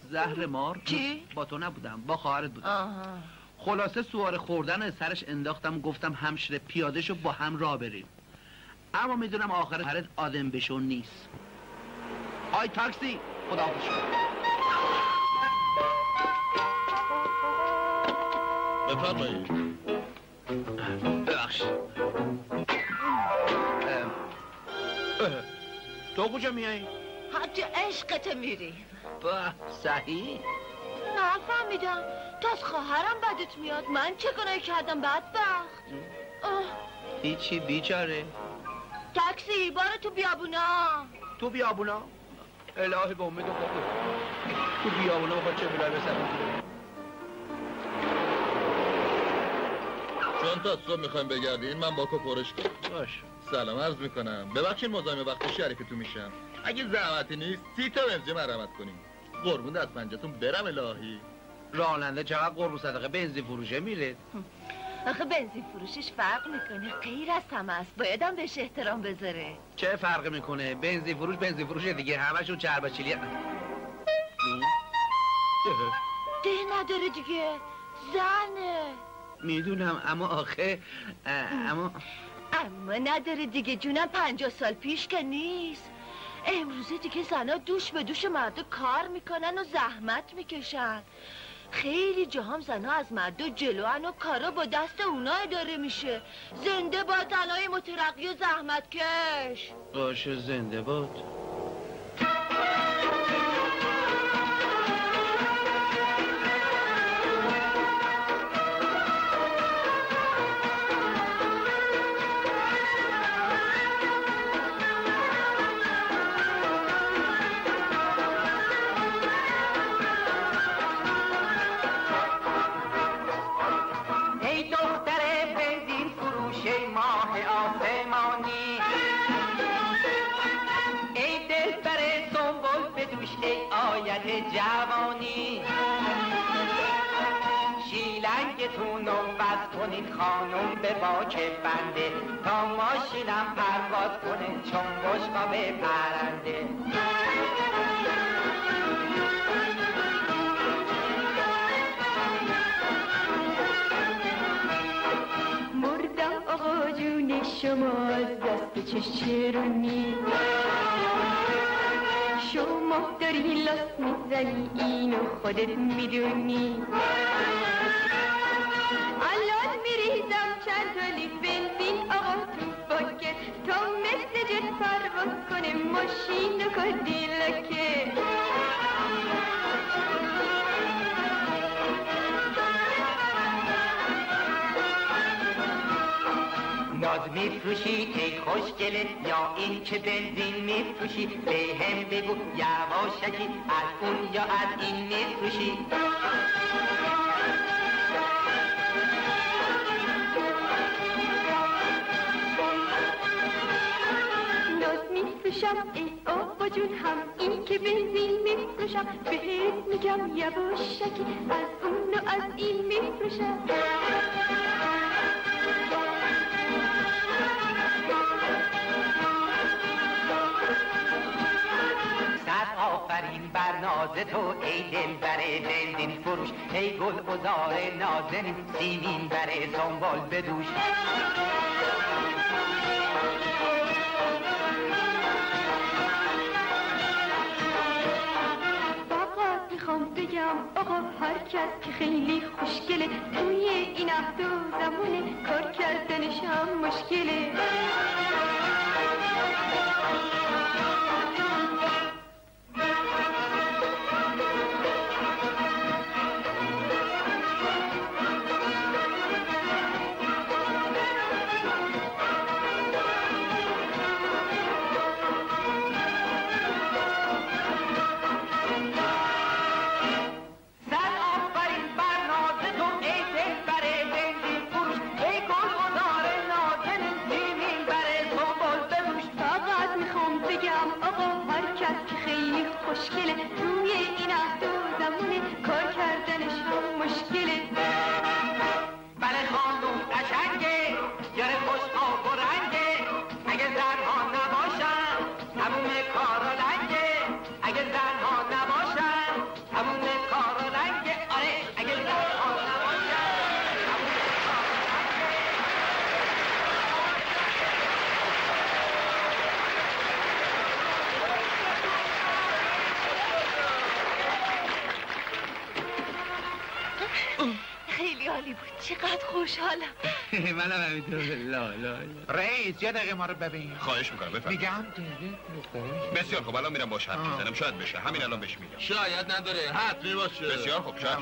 زهر مار. چی؟ با تو نبودم با خواهرت بودم. خلاصه سواره خوردن سرش انداختم گفتم همشیره پیاده شو با هم راه بریم. اما میدونم آخرت آدم بشو نیست. آی تاکسی خداحافظ شما. بفرمایید. ببخشید. تو کجا میایی؟ حج عشقت میری. صحیح؟ نفهمیدم. تو از خواهرم بدت میاد. من چه گناهی کردم بدبخت؟ هیچی بیچاره. تاکسی بارو تو بیابونا. تو بیابونا؟ الهی به امید خود تو بیابونا بخواد چه بلای بسرم. چون تا صبح میخوایم بگردین من با تو پرش کنم. باش. سلام عرض میکنم. ببخشید مزاحم وقت شریفتون میشم. اگه زحمتی نیست 30 تا بنزین مرحمت کنیم. قربون دست پنجتون برم الهی. راننده چقدر قربون صدقه بنزین فروشه میره. آخه بنزین فروشش فرق میکنه، غیر از همه است، بایدم بهش احترام بذاره. چه فرقی میکنه؟ بنزین فروش دیگه، همشون چربچیلی. ده نداره دیگه، زنه. میدونم اما آخه اما نداره دیگه جونم، 50 سال پیش که نیست. امروزه دیگه زنها دوش به دوش مردا کار میکنن و زحمت میکشن. خیلی جاهم زنها از مردا جلوان و کارا با دست اونا اداره میشه. زنده باد زنهای مترقی و زحمت کش. باشه زنده باد. جوانی شیلنگتون رو بس کنید خانم به باک بنده تا ماشینم پرواز کنه چون بشقا به پرنده. مردم آقا جون شما از دست چشرونی، شما داری لاس میزنی اینو خودت میدونی. الان میریزم چند تا لیتر بنزین آقا تو باکت تا مثل جت پرواز کنه ماشین و کادیلاکه. ناز میفروشی ای خوشگله یا این که بنزین میفروشی؟ به هم بگو یواشکی از اون یا از این میفروشی؟ ناز میفروشم ای آقا جون هم این که بنزین میفروشم، بهت میگم یواشکی از اون و از این میفروشم. آفرین بر ناز تو ای دل بره بنزین فروش، ای گل عذار نازنین سیمین بره سنبال بدوش. فقط میخوام بگم آقا هر کس که خیلی خوشگله توی این عهد و زمونه کار کردنش هم مشکله. خوشگله روی این عهد و زمونه کار کردنش هم مشکله. بله خانوم قشنگه یاره خوش آب و رنگه، اگه زنها نباشن همون کار و لنگه، اگه زنها نباشن همون کار و لنگه. آره اگه زنها نباشن همون کار و لنگه. خیلی عالی بود، چقدر خوشحالم. منم همینطور. لا رئیس یه دقیقه ما رو ببین. خواهش میکنم بفرمایید. میگم بسیار خوب، الان میرم باش حرف میزنم، شاید بشه، همین الان بهش میگم. شاید نداره، حتمی باشه. بسیار خوب، شاید.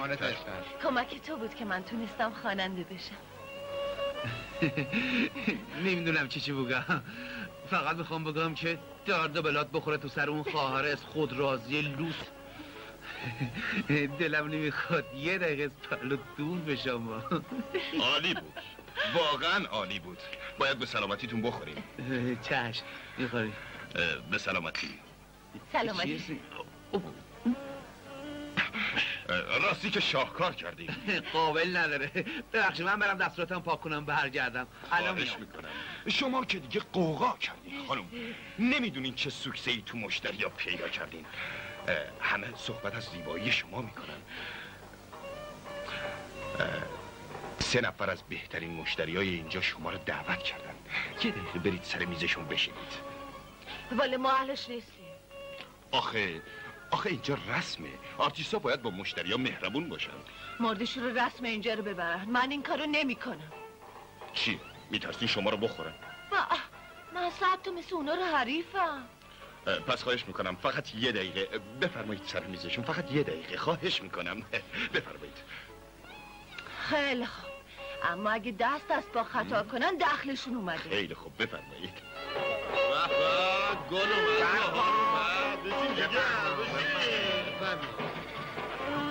کمک تو بود که من تونستم خواننده بشم. نمیدونم چی بگم، فقط میخوام بگم که درد و بلاد بخوره تو سر اون خواهر از خود راضی لوس. دلم نمیخواد یه دقیقه از پلو دور بشم. عالی بود، واقعا عالی بود. باید به سلامتیتون بخوریم. چشم میخوریم. به سلامتی. سلامتی. راستی که شاهکار کردی. قابل نداره. ببخشید من برم دستوراتم پاک کنم برگردم. الان میکنم. شما که دیگه قوقا کردین خانم. نمیدونین چه سوکسه‌ای تو مشتریا پیدا کردین. همه صحبت از زیبایی شما میکنن. 3 نفر از بهترین مشتریای اینجا شما رو دعوت کردن. یه دقیقه برید سر میزشون بشینید. ولی ما اهلش نیستیم. آخه اینجا رسمه. آرتیستا باید با مشتریا مهربون باشن. مردشون رو رسم اینجا رو ببرن. من این کارو نمیکنم. چی؟ میترسین شما رو بخورن؟ من 100 تا مثل اونا رو حریفم. پس خواهش میکنم فقط 1 دقیقه بفرمایید سر میزشون. فقط 1 دقیقه خواهش میکنم. بفرمایید. خیلی خوب. اما اگه دست با خطا کنن دخلشون اومده. خیلی خوب بفرمایید. گل اومد.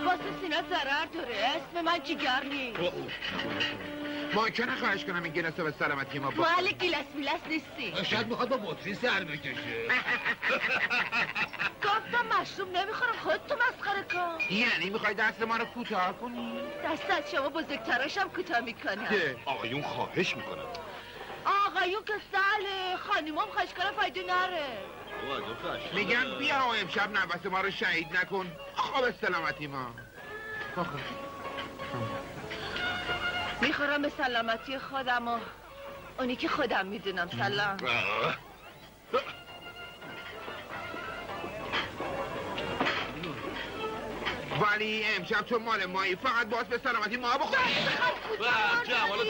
واسه سینه ضرر داره. اسم من جیگر نیست. ممکنه خواهش کنم این گلاسو به سلامتی ما ما اهل گیلاس میلاس نیستی. شاید میخواد با بطری سر بکشه. گفتم مشروب نمیخورم. خودتو مسخره کن. یعنی میخوای دست ما رو کوتاه کنی؟ دست از شما بزرگتراشم کوتاه میکنم. آقایون خواهش میکنم. آقایون که سهله. خانیمام خواهش کنم فایده نره. میگم بیا و امشب نفس ما رو شهید نکن. خواب سلامتی ما. میخورم به سلامتی خودم و اونی که خودم میدونم. سلام. ولی امشب تو مال مایی فقط باز به سلامتی ما بخور. جوانو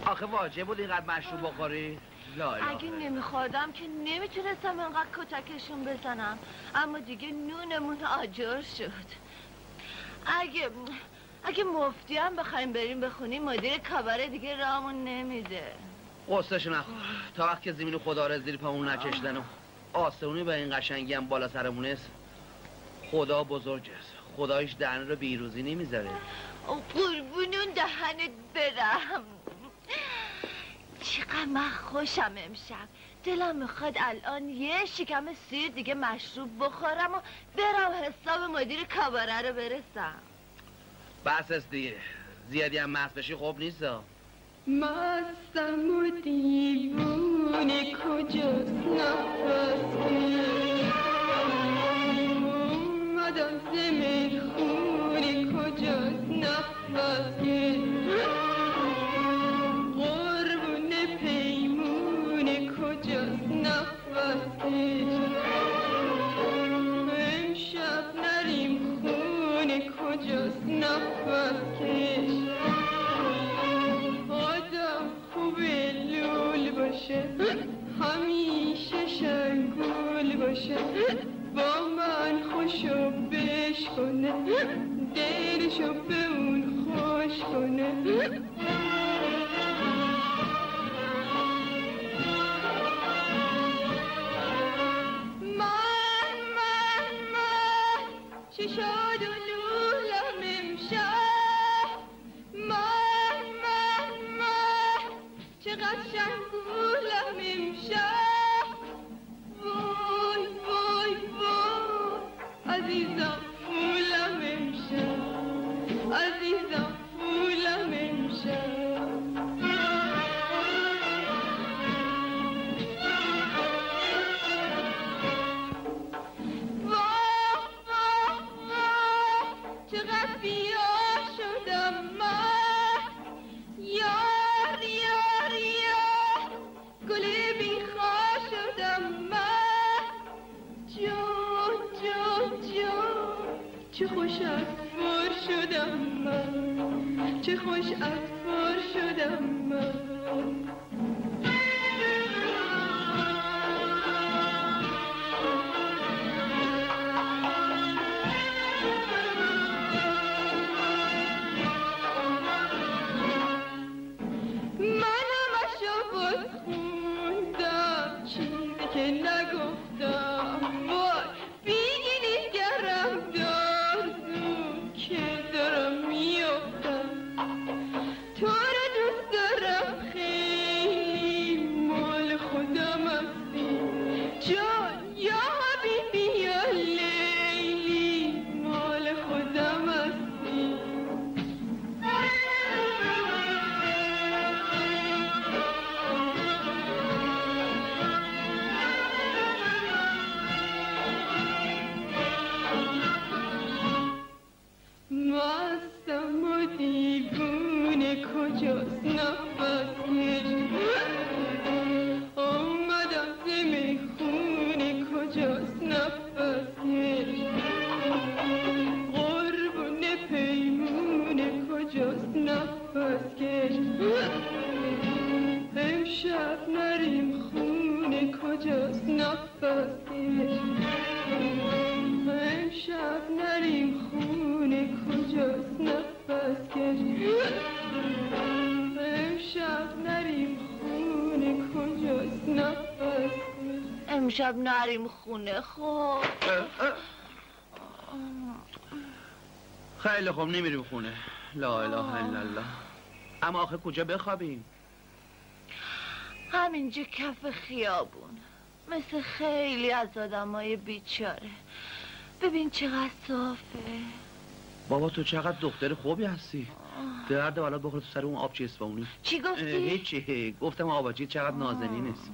آخه واجب بود اینقدر مشروب بخوری؟ اگه نمیخوردم که نمیتونستم اینقدر کتکشون بزنم. اما دیگه نونمون آجر شد. اگه مفتی هم بخوایم بریم بخونیم مدیر کاباره دیگه رامون نمیده. قصهش نخور. تا وقت که زمین خدا رو زیر پامون نکشیدن و آسمونی به این قشنگی هم بالا سرمونه است. خدا بزرگ است. خدایش دهن رو بیروزی نمیذاره. قربونون دهنت برم. چقدر من خوشم امشب. دلم میخواد الان یه شکم سیر دیگه مشروب بخورم و برم حساب مدیر کاباره رو برسم. بس است دیگه. زیادی هم مست بشی خوب نیست. مستم و دیوونه کجاست نفس اومدم زمین خونه کجاست نفس قربون پیمونه کجاست نفس امشب نریم خونه کجاست نفس آدم خوب لول باشه همیشه شنگول باشه با من خوشو بشکنه دلشو به اون خوش کنه من چه شاد و لولم امشب من چقدر شنگولم امشب وای وای وای عزیزم فولم امشب عزیزم فولم امشب چه خوش اطفار شدم من چه خوش اطفار شدم من منم اشو خوندم چیزی که نگفتم وای بیگی نگرم که دارم میافتم تو رو دوست دارم خیلی مال خودم هستی جان یا حبیبی یا لیلی مال خودم هستی مستم و دیوونه کجاست نفسش آمدم زمین خونه کجاست نفسش قربون پیمونه کجاست نفسش امشب نریم خونه کجاست نفسش امشب نریم خونه کجاست نفس کش امشب نریم خونه کجاست نفس کش امشب نریم خونه خب خیلی خوب نمیریم خونه لا اله الا الله اما آخه کجا بخوابیم همینجا کف خیابون مثل خیلی از آدمای بیچاره ببین چقدر صافه بابا تو چقدر دختر خوبی هستی درد والا بخور تو سر اون آبچی اسفمونی چی گفتی؟ هیچی گفتم آباجی چقدر نازنین است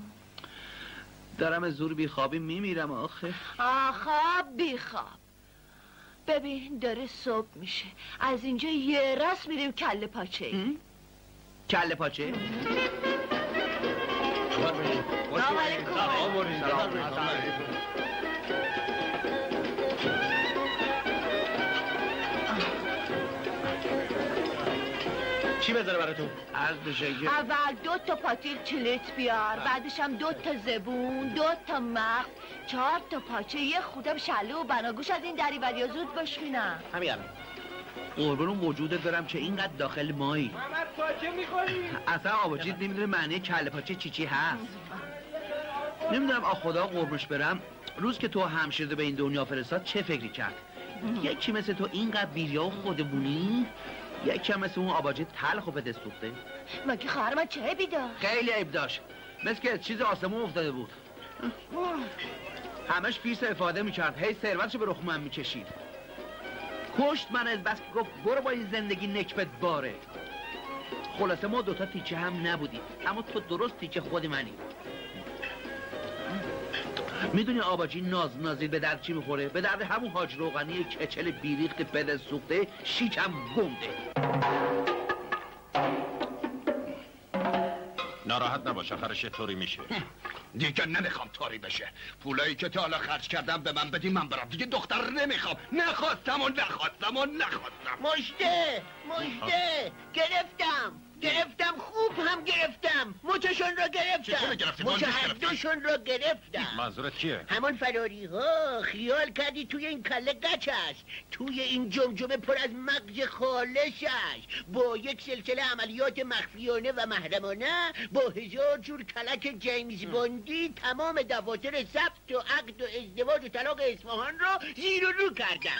دارم از زور بیخوابی میمیرم آخه بیخواب ببین داره صبح میشه از اینجا یه راست میریم کله پاچه کله پاچه؟ سلام علیکم چی بذاره برای تو؟ عرض بشه اول 2 تا پاتیل چلیت بیار بعدش هم 2 تا زبون 2 تا مغز 4 تا پاچه یه خودم شله و بناگوش از این دری بریا زود باش بینم همین الان قربون اون وجودت دارم که اینقدر داخل مایی محمد پاچه میخوری؟ اصلا آباجیت نمیدونه معنی کله پاچه چی هست نمیدونم خدا قربونش برم روز که تو همشیرده به این دنیا فرستاد چه فکری کرد یکی مثل تو اینقدر بیریا و خودمونی یکی هم مثل اون آباجی تلخ و به دست سوخته مگه خواهر من چه عیبی داشت؟ خیلی عیب داشت مثل که چیز آسمون افتاده بود همش پیس افاده میکرد هی ثروتشو به رخ من میکشید کشت من از بس که گفت برو با این زندگی نکبت باره خلاصه ما 2 تا تیکه هم نبودیم اما تو درست تیکه خود منی میدونی آباجی نازی به درد چی میخوره؟ به درد همون حاج روغنی کچل بیریخت بده سوخته شیکم گنده ناراحت نباش آخرش طوری میشه دیگه نمیخوام طوری بشه پولایی که تا حالا خرج کردم به من بدی من برم دیگه دختر نمیخوام نخواستم مشته گرفتم گرفتم خوب هم گرفتم مچشون را گرفتم مچ هر دوشون را گرفتم. منظورت کیه؟ همون فراری ها. خیال کردی توی این کله گچ است، توی این جمجمه پر از مغز خالصش، با یک سلسله عملیات مخفیانه و محرمانه، با 1000 جور کلک جیمز بوندی تمام دفاتر ثبت و عقد و ازدواج و طلاق اصفهان را زیر و رو کردم.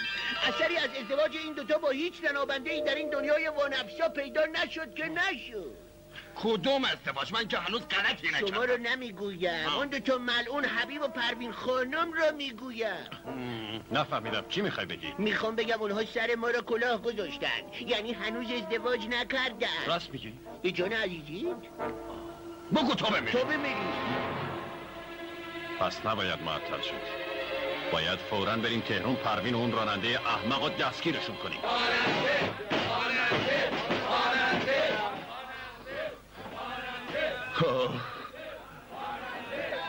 اثری از ازدواج این دوتا با هیچ زنابنده‌ای در این دنیای وانفسا پیدا نشد که نشد. کدوم ازدواج؟ من که هنوز غلطی نکردم. شما رو نمیگویم، اون دوتا ملعون حبیب و پروین خانم رو میگویم. نفهمیدم چی میخوای بگی؟ میخوام بگم اونها سر ما رو کلاه گذاشتن، یعنی هنوز ازدواج نکردن. راست میگی؟ به جان عزیزی؟ بگو تو بمیری. تو بمیری. پس نباید معطل شد. باید فوراً بریم تهران پروین و اون راننده احمق رو دستگیرشون کنیم.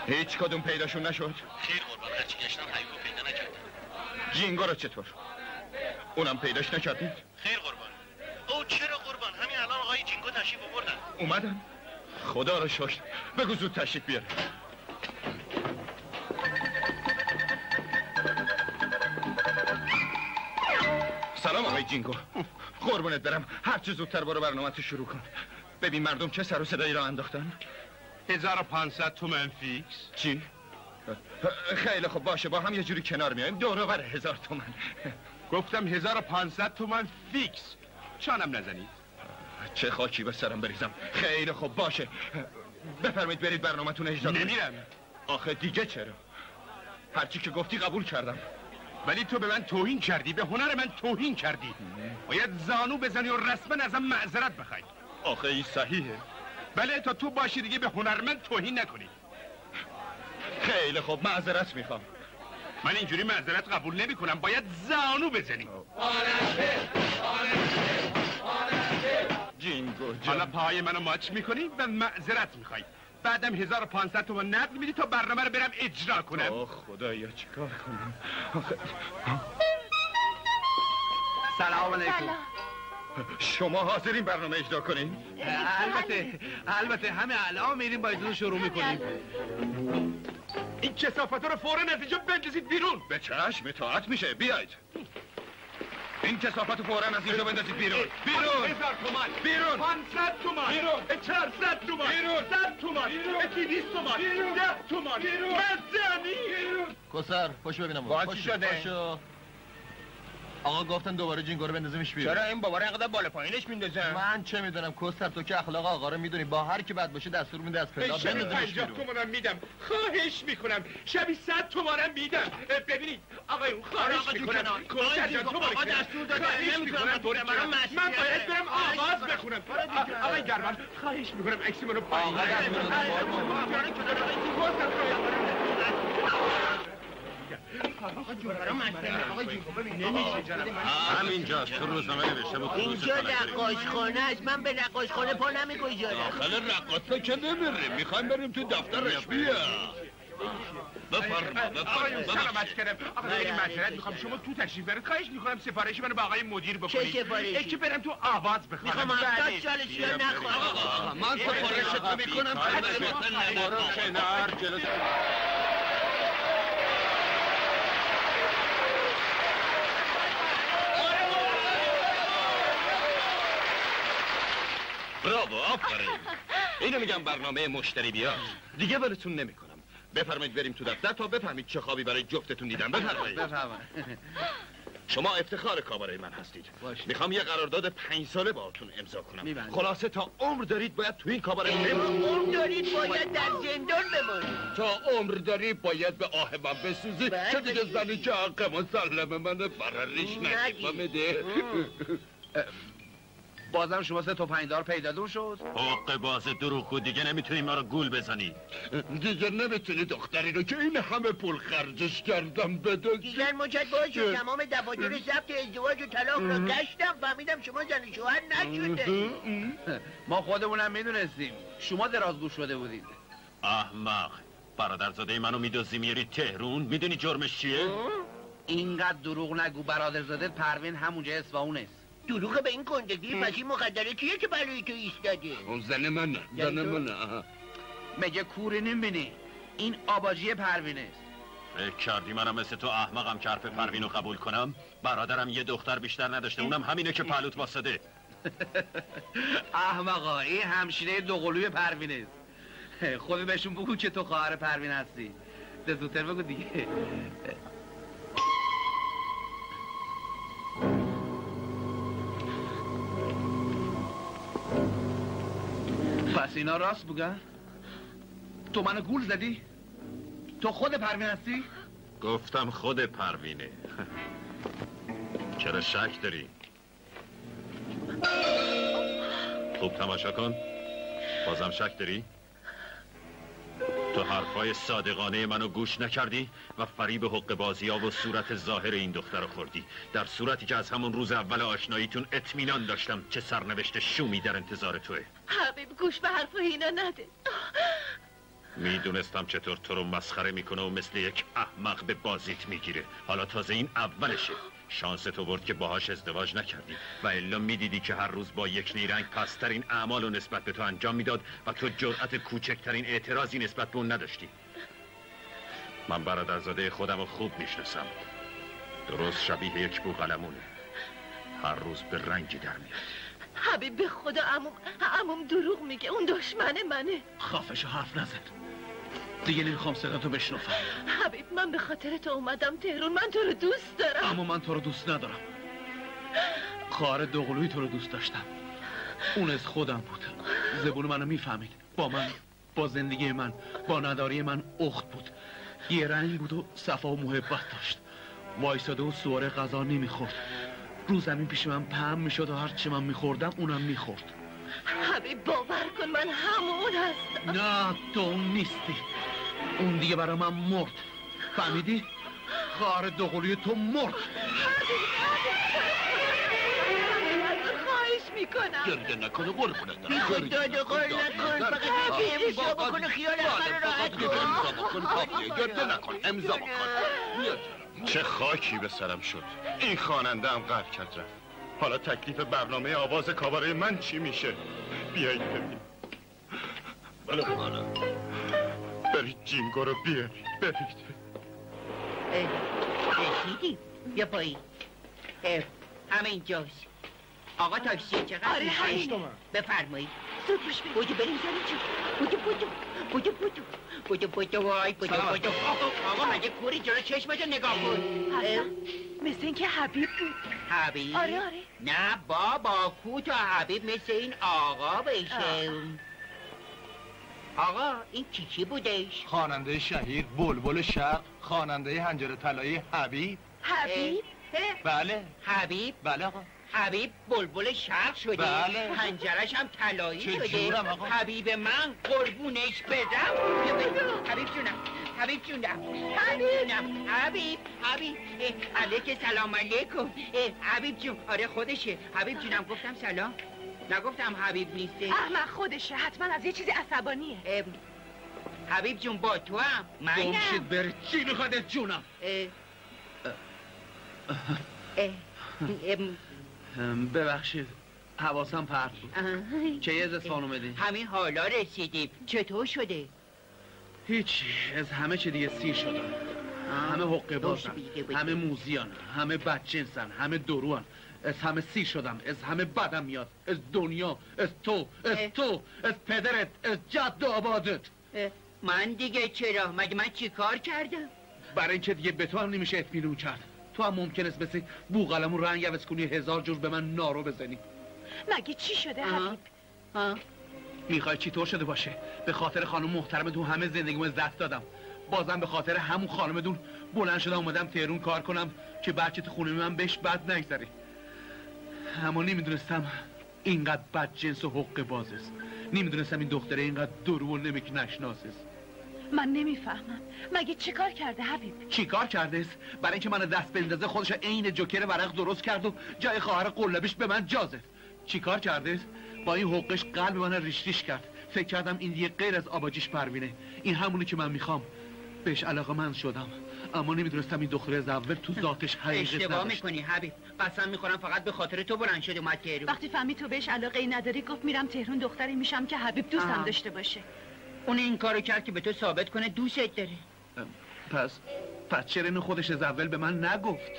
هیچ کدوم پیداشون نشد؟ خیر قربان، هرچی گشتم حبیبو پیدا نکردم. جینگو رو چطور؟ اونم پیداش نکردید؟ خیر قربان. او چرا قربان؟ همین الان آقای جینگو تشریف آوردن. اومدن؟ خدا رو شکر. بگو زود تشریف بیار. سلام آقای جینگو. قربونت برم، هرچه زودتر برو برنامه‌تو شروع کن. ببین مردم چه سر و صدایی را انداختن. 1500 تومن فیکس. چی؟ خیلی خب باشه، با هم یه جوری کنار میایم. دور و بر 1000 تومن. گفتم 1500 تومن فیکس. چانم نزنید. چه خاکی به سرم بریزم. خیلی خب باشه، بفرمایید برید برنامه‌تون اجرا کنید. نمیرم. آخه دیگه چرا؟ هرچی که گفتی قبول کردم. ولی تو به من توهین کردی، به هنر من توهین کردی. باید زانو بزنی و رسما ازم معذرت بخوای. آخه این صحیحه. بله، تا تو باشی دیگه به هنرمند توهین نکنی. خیلی خوب، معذرت میخوام. من اینجوری معذرت قبول نمی کنم، باید زانو بزنی. جینگو جان، حالا پای منو ماچ میکنی و معذرت میخوای. بعدم 1500 تومن نقد میدی تا برنامه رو برم اجرا کنم. آه خدایا چیکار کنم؟ سلام علیکم. شما حاضرین برنامه اجرا کنین؟ البته همه الان میریم با اجازه شروع میکنیم. این کثافتا رو فوراً از اینجا بندازید بیرون. به چشم، اطاعت میشه. بیاید. این کثافت فوراً از اینجا بندازید بیرون. بیرون. 1000 تومان. بیرون. 500 تومان. بیرون. 400 تومان. بیرون. 100 تومان. 200 تومان. 10 تومان. مزنی. کسر پشت ببینم. با چی شده؟ آقا گفتن دوباره جینگو رو بندازیمش بیرون. چرا این بابا اینقدر بالا پایینش میندازه؟ من چه میدونم کسر، تو که اخلاق آقا رو میدونی، با هر کی بد باشه دستور میده از پلا بندازیمش 50 بیرون. تومانم میدم، خواهش میکنم. شبی 100 تومانم میدم. ببینید آقایون، خواهش میکنم. آقا دستور داده، نمیتونم من باید برم آواز بخونم. آقای گرمان، خواهش میکنم عکس منو پایین. همینجاست، تو روزنامه نوشته بود. اینجا نقاشخانه است، من به نقاشخانه پا نمیگذارم. داخل رقاصا که نمیریم، میخوایم بریم تو دفتر رسمیه. آقایون سلامت کردم. آقای معذرت میخوام، شما تو تشریف برید. خواهش میکنم سفارش منو با آقای مدیر بکنید. چه سفارشی؟ که برم تو آواز بخونم. میخوام 70 سالش یا نخواهم. من سفارشتو میکنم. برو کنار جلو. براو، آفرین. اینو میگم برنامه مشتری بیاد. دیگه ولتون نمیکنم. بفرمایید بریم تو دفتر تا بفهمید چه خوابی برای جفتتون دیدم. بفرمایید. شما افتخار کاباره من هستید. میخوام یه قرارداد 5 ساله باهاتون امضا کنم. خلاصه تا عمر دارید باید تو این کاباره عمر دارید باید در زندان بمانید. تا عمر داری باید به آه من بسوزی. چه دیگه زنی که حق مسلم منه براریش نگیفمده. بازم شما 3 تا 5 دار پیدا شد. حق باز دروغگو، دیگه نمیتونی ما رو گول بزنی. دیگه نمیتونی دختری رو که این همه پول خرجش کردم بده. دیگر مجد باشه، تمام دفاتر ضبط ازدواج و طلاق را گشتم، فهمیدم شما زن شوهر نشده. ما خودمونم میدونستیم شما درازگو شده بودید. احمق، برادرزاده منو میدوزی میری تهرون، میدونی جرمش چیه؟ اینقدر دروغ نگو، برادرزاده پروین همونجا اصفهان است. دروغ به این گندگی پس این مخدره کیه که برای تو ایستاده؟ اون زن منه زن منه. مگه کوری نمیبینی؟ این آباجی پروینه است. فکر کردی منم مثل تو احمقم که حرف پروینو قبول کنم؟ برادرم یه دختر بیشتر نداشته، اونم همینه که پهلوت واسده. احمقا، این همشیره دوقلوی پروینه است. خودت بهشون بگو که تو خواهر پروین هستی. زودتر بگو دیگه. پس اینا راست بگن؟ تو منو گول زدی؟ تو خود پروین هستی؟ گفتم خود پروینه. چرا شک داری؟ خوب تماشا کن. بازم شک داری؟ تو حرفای صادقانه منو گوش نکردی و فریب حق بازی ها و صورت ظاهر این دختر رو خوردی، در صورتی که از همون روز اول آشناییتون اطمینان داشتم چه سرنوشت شومی در انتظار توه. حبیب گوش به حرفای اینا نده. میدونستم چطور تو رو مسخره میکنه و مثل یک احمق به بازیت میگیره. حالا تازه این اولشه. شانس تو برد که باهاش ازدواج نکردی و الا میدیدی که هر روز با یک نیرنگ پسترین اعمال و نسبت به تو انجام میداد و تو جرأت کوچکترین اعتراضی نسبت به اون نداشتی. من برادرزاده خودم رو خوب میشناسم. درست شبیه یک بوقلمونه. هر روز به رنگی در میاد. حبیب به خدا عموم دروغ میگه، اون دشمن منه. خافشو حرف نزد. دیگه نمیخوام صدا تو بشنفم. حبیب من به خاطر تو اومدم تهران، من تو رو دوست دارم. اما من تو رو دوست ندارم. خواهر دوقلوی تو رو دوست داشتم. اون از خودم بود. زبون منو میفهمید. با من، با زندگی من، با نداری من اخت بود. یه رنگ بود و صفا و محبت داشت. وایساده و سواره غذا نمیخورد. رو زمین پیش من پهن میشد و هرچی من میخوردم اونم میخورد. حبیب باور کن من همون هستم. نه تو اون نیستی. اون دیگه برای من مرد. فهمیدی؟ خواهر دوقلوی تو مرد. خواهش میکنم گرده نکنه قربونت دارم. بی خود داده قول نکن. فقط امضا بکن و خیال همه رو راحت کن. گرده نکن امضا بکن. چه خاکی به سرم شد. این خواننده هم قهر کرد رفت. حالا تکلیف برنامه آواز کاباره من چی میشه؟ بیایید ببینیم. بله بله. برید جینگو رو بیارید. برید. رسیدی؟ بیا پایین. همه اینجاست. آقا تاکسی چقدر؟ آره همین. بفرمایید. زود پوش بریم. بودو بریم زنی بودو وای بودو. آقا مگه کوری جلو چشمتو نگاه کن. مثل اینکه حبیب بود. حبیب؟ آره نه بابا، کو تا حبیب مثل این آقا بشه. آقا این کی بودش؟ خواننده شهیر بلبل شرق، خواننده حنجره طلایی حبیب. حبیب؟ بله. حبیب؟ بله آقا. حبیب بلبل شرق شده. بله. پنجرش هم طلایی شده. جورم آقا. حبیب من قربونش بدم. حبیب جونم. حبیب علیک سلام علیکم. حبیب جون. آره خودشه. حبیب جونم گفتم سلام. نگفتم حبیب نیسته. احمق خودشه، حتما از یه چیزی عصبانیه. حبیب جون با تو هم منم. گمشید بره. چی میخواد جونم؟ ببخشید حواسم پرت بود. چه از اصفهان اومدی؟ همین حالا رسیدیم. چطور شده؟ هیچی، از همه چه دیگه سیر شدم. همه حقه بازن، همه موزیان، همه بدجنسن، همه دروان. از همه سیر شدم، از همه بدم میاد. از دنیا، از تو، از پدرت، از جد و آبادت. من دیگه چرا؟ مگه من چی کار کردم؟ برای اینکه دیگه به تو هم نمیشه اطمینان کرد. تو هم ممکن است مثل بوقلمون رنگ عوض کنی، 1000 جور به من نارو بزنی. مگه چی شده حبیب؟ میخوای چی طور شده باشه؟ به خاطر خانم محترمتون همه زندگیمو از دست دادم. بازم به خاطر همون خانمتون بلند شدم اومدم تهرون کار کنم که بچه تو خونه من بهش بد نگذره. اما نمیدونستم اینقدر بدجنس و حقه باز است. نمیدونستم این دختره اینقدر درو و نمک نشناس است. من نمیفهمم. مگه چیکار کرده حبیب؟ چیکار کرده است؟ برای اینکه منو دست بندازه خودش عین جوکر ورق درست کرد و جای خواهر قلبیش به من جازه. چیکار کرده است؟ با این حقش قلب من ریش ریش کرد. فکر کردم این دیگه غیر از آباجیش پروینه. این همونی که من میخوام. بهش علاقه‌مند شدم، اما نمیدونستم این دختر از اول تو ذاتش حقیقت اشتباه نداشت. میکنی حبیب، قسم میخورم فقط به خاطر تو بلند شد اومد تهرون. وقتی فهمید تو بهش علاقه ای نداری گفت میرم تهرون دختری میشم که حبیب دوستم داشته باشه. اون این کارو کرد که به تو ثابت کنه دوستت داره. پس چرا اینو خودش از اول به من نگفت؟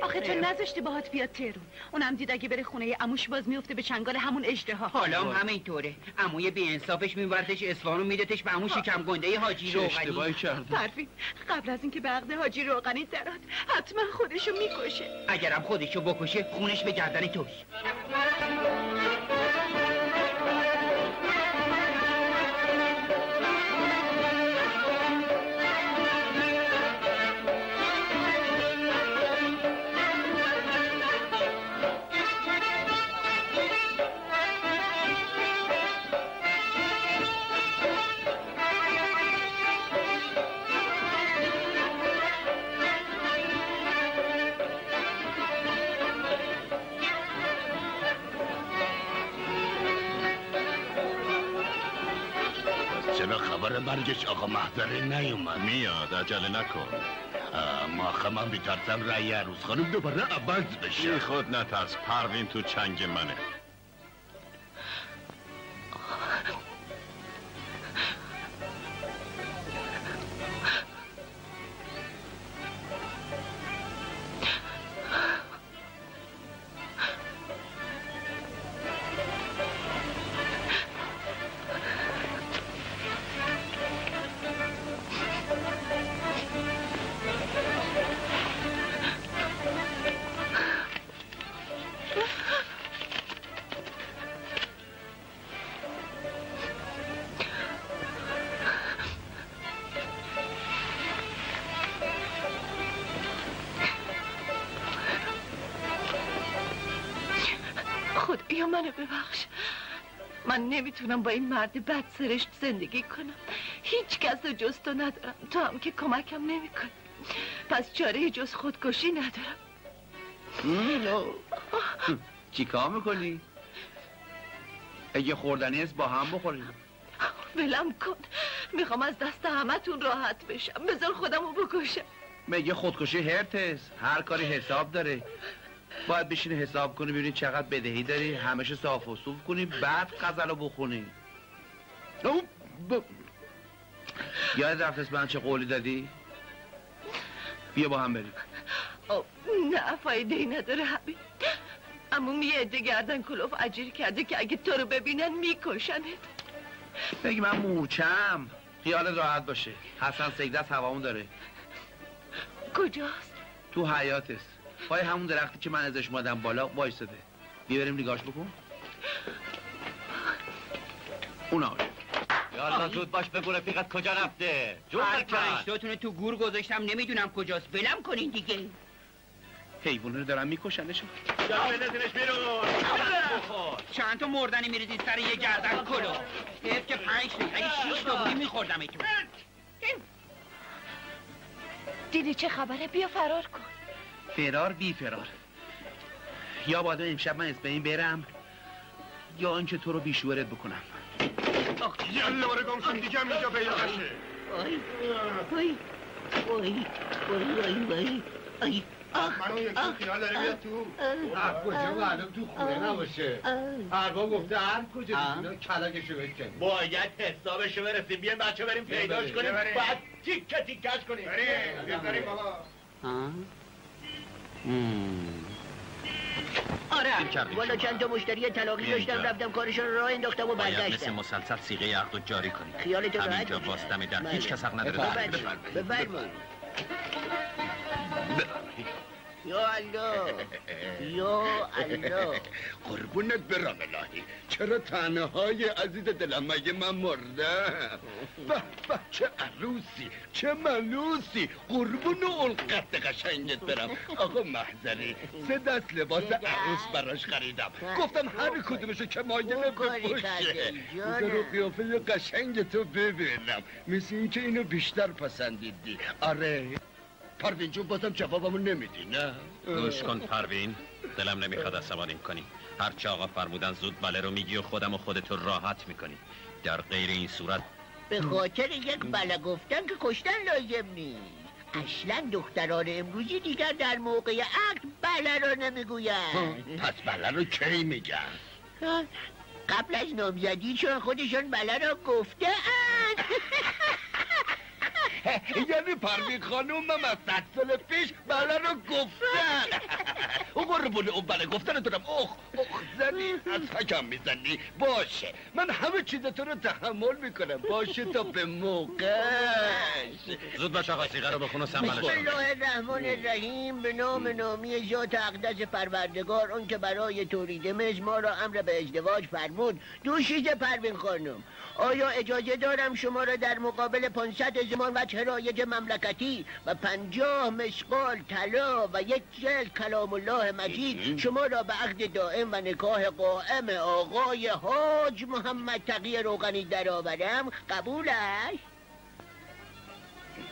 آخه تو نذاشتی باهات بیاد تهرون. اونم دید اگه بره خونه عموش باز میفته به چنگال همون اژدها. حالا هم همینطوره. عموی بی انصافش میبردش اصفهان و میدتش به عمو شکم گنده حاجی روغنی. اشتباهی کردم. پروین قبل از اینکه به عقد حاجی روغنی درات حتما خودشو میکشه. اگرم خودشو بکشه خونش به گردن توست. چرا خبر مرگش آقا محضره نیومد؟ میاد، عجله نکن. ما آخه من بیترسم رأی عروس خانم دوباره عوض بشه. بی خود نترس، پروین تو چنگ منه. خدایا منو ببخش. من نمیتونم با این مرد بد سرشت زندگی کنم. هیچ کس رو جز تو ندارم، تو هم که کمکم نمیکنی. پس چاره جز خودکشی ندارم. چی کار میکنی؟ اگه خوردنی است با هم بخوریم. ولم کن، میخوام از دست همتون راحت بشم. بذار خودمو بکشم. میگه خودکشی هرتز، هر کاری حساب داره. باید بشینی حساب کنی ببینی چقدر بدهی داری، همش صاف و صوف کنی، بعد غزلو بخونی. یاد رفت من چه قولی دادی؟ بیا با هم بریم. نه فایده ای نداره حبیب. عموم یه عده گردن کلوف اجیر کرده که اگه تو رو ببینن میکشنت. بگی من مورچم، خیالت راحت باشه. حسن سیدس هوامون داره. کجاست؟ تو حیاط است، پای همون درختی که من ازش اومدم بالا وایساده. بیاریم نگاش بکن. اونا یالا زود باش بگو رفیقت کجا رفته. جون پنجتاتونو تو گور گذاشتم نمیدونم کجاست. ولم کنین دیگه. حیوانه رو دارن میکشنشون. بندازینش بیرون. چند تا مردنی میریزید سر یه گردن کلو. حیف که 5 تا 6 تا بودی میخوردم ایتون. دیدی چه خبره؟ بیا فرار کن. فرار بی فرار. یا باید امشب من از بین برم یا اینکه تو رو بیشورت بکنم. یالا باره گم شون دیگه هم اینجا پیدا بشه. منو یکی خیال داره بیاد تو. کجا معلوم تو خونه نباشه. ارباب گفته هر کجا دیدینا کلکشو بکن. باید حسابشو برسیم. بیایم بچه بریم پیداش کنیم. باید تیکه تیکش کنیم. بریم بابا. آره والا چند تا مشتری طلاقی داشتم رفتم کارشون راه انداختم و باید برگشتم. مثل مسلسل صیغه عقد و جاری کنی. خیالت راحت همینجا باستم در هیچ کس حق نداره بفرمایید. یا الله یا الله. قربونت برم الهی. چرا تنهای عزیز دلم مگه من مردم؟ به به چه عروسی چه ملوسی. قربون القد قشنگت برم. آقا محضری 3 دست لباس عروس براش خریدم. گفتم هر کدومشو که مایله بپوشه. بذار قیافه قشنگ تو ببینم. مثل این که اینو بیشتر پسندیدی. آره پروین جون بازم جوابمو نمیدی نه؟ گوش کن پروین، دلم نمیخواد عصبانیم کنی. هرچه آقا فرمودن زود بله رو میگی و خودم و خودتو راحت میکنی. در غیر این صورت به خاطر یک بله گفتن که کشتن لازم نیست. اصلا دختران امروزی دیگر در موقع عقد بله رو نمیگوین. پس بله رو کی میگن؟ قبل از نامزدی چون خودشون بله رو گفته اند. یعنی پروین خانوم هم از 100 سال پیش بله رو گفتن. او قربونه اون بله گفتن دارم. اخ زنی از حکم میزنی. باشه من همه چیزتون رو تحمل میکنم. باشه تا به موقعش. زود باش آقا سیگار رو بخون و سنبالش بسم الله الرحمن الرحیم. به نام نامی ذات اقدس پروردگار، اون که برای تولید مثل ما را امر به ازدواج فرمود. دوشیز پروین خانم، آیا اجازه دارم شما را در مقابل 500 زمان و رایج مملکتی و 50 مشغال طلا و 1 جلد کلام الله مجید شما را به عقد دائم و نکاح قائم آقای حاج محمد تقی روغنی درآورم؟ قبول است؟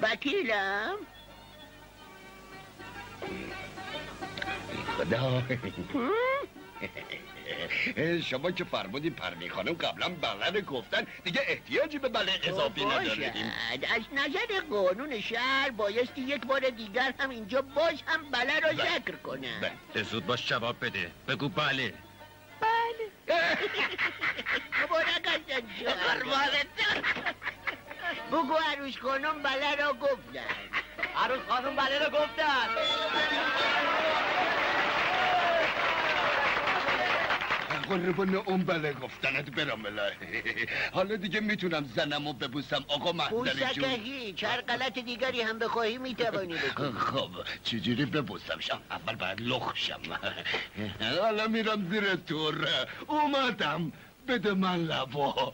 وکیلم؟ خدا شما که فرمودین پروین خانم قبلا بله گفتن، دیگه احتیاجی به بله اضافی نداریم. از نظر قانون شهر بایستی یک بار دیگر هم اینجا باز هم بله را ذکر کنم. زود باش جواب بده. بگو بله. بله. مبارک هستن جوان. بگو عروس خانم بله را گفتن. عروس خانم بله را گفتن. قربون اون بله گفتنت برام الهی. حالا دیگه میتونم زنمو ببوسم آقا محضری جون؟ هیچ هر غلط دیگری هم بخواهی میتوانی بکنی. خب چجوری ببوسمشم؟ اول باید لخشم. حالا میرم زیر تور. اومدم بده من لبا.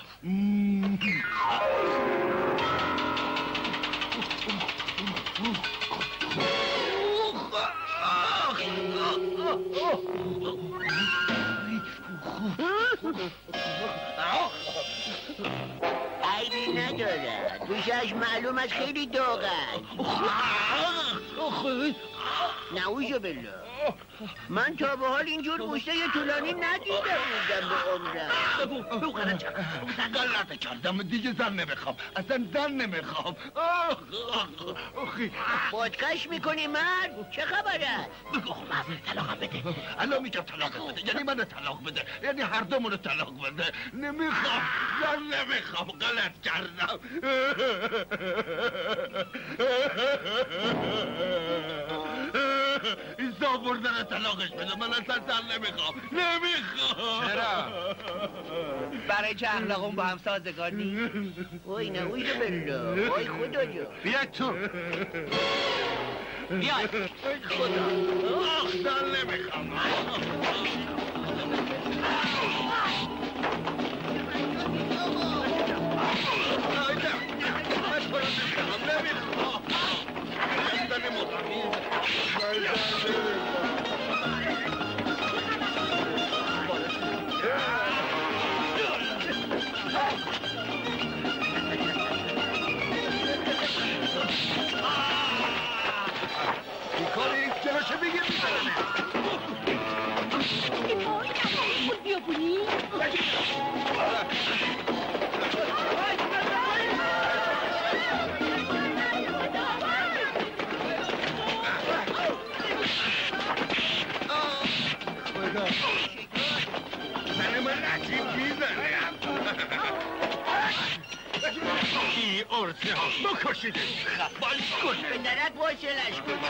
عیبی نداره، دوشش معلوم از خیلی داغ است. نعوذ بالله، من تا به حال اینجور بوسه طولانی ندیده بودم به عمرم. بگو غلط کردم، دیگه زن نمیخوام، اصلا زن نمیخوام. خودکش میکنی مرد؟ چه خبره؟ بگو من طلاق بده. الان میگم طلاق بده، یعنی من طلاق بده، یعنی هر دومون طلاق بده. نمیخوام، زن نمیخوام، غلط کردم. این بردن طلاقش بده، من اصلا زن نمیخوام. چرا؟ برای که اخلاقون با هم سازگار نیست. وای نعوذ بالله، وای خدا جو. بیا تو. بیا خدا. آخ زن نمیخوام. ارزه ها بکشیدش، خفاش کنه. به درک واسلش کنه.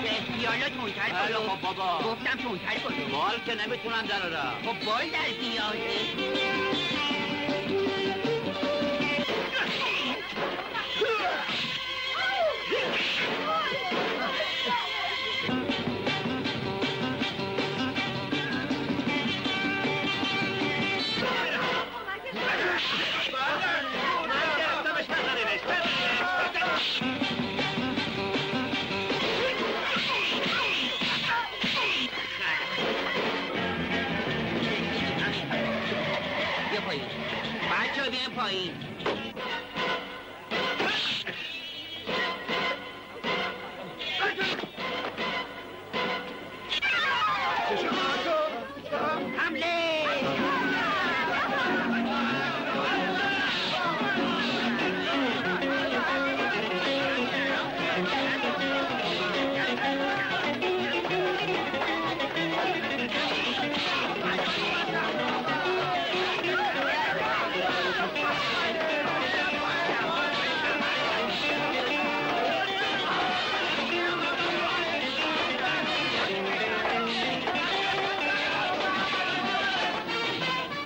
احتیالات منتر کنم. خب بابا گفتم منتر کنم. مال که نمیتونن درارم. خب باید در زیاده. بچه بیایم پایین.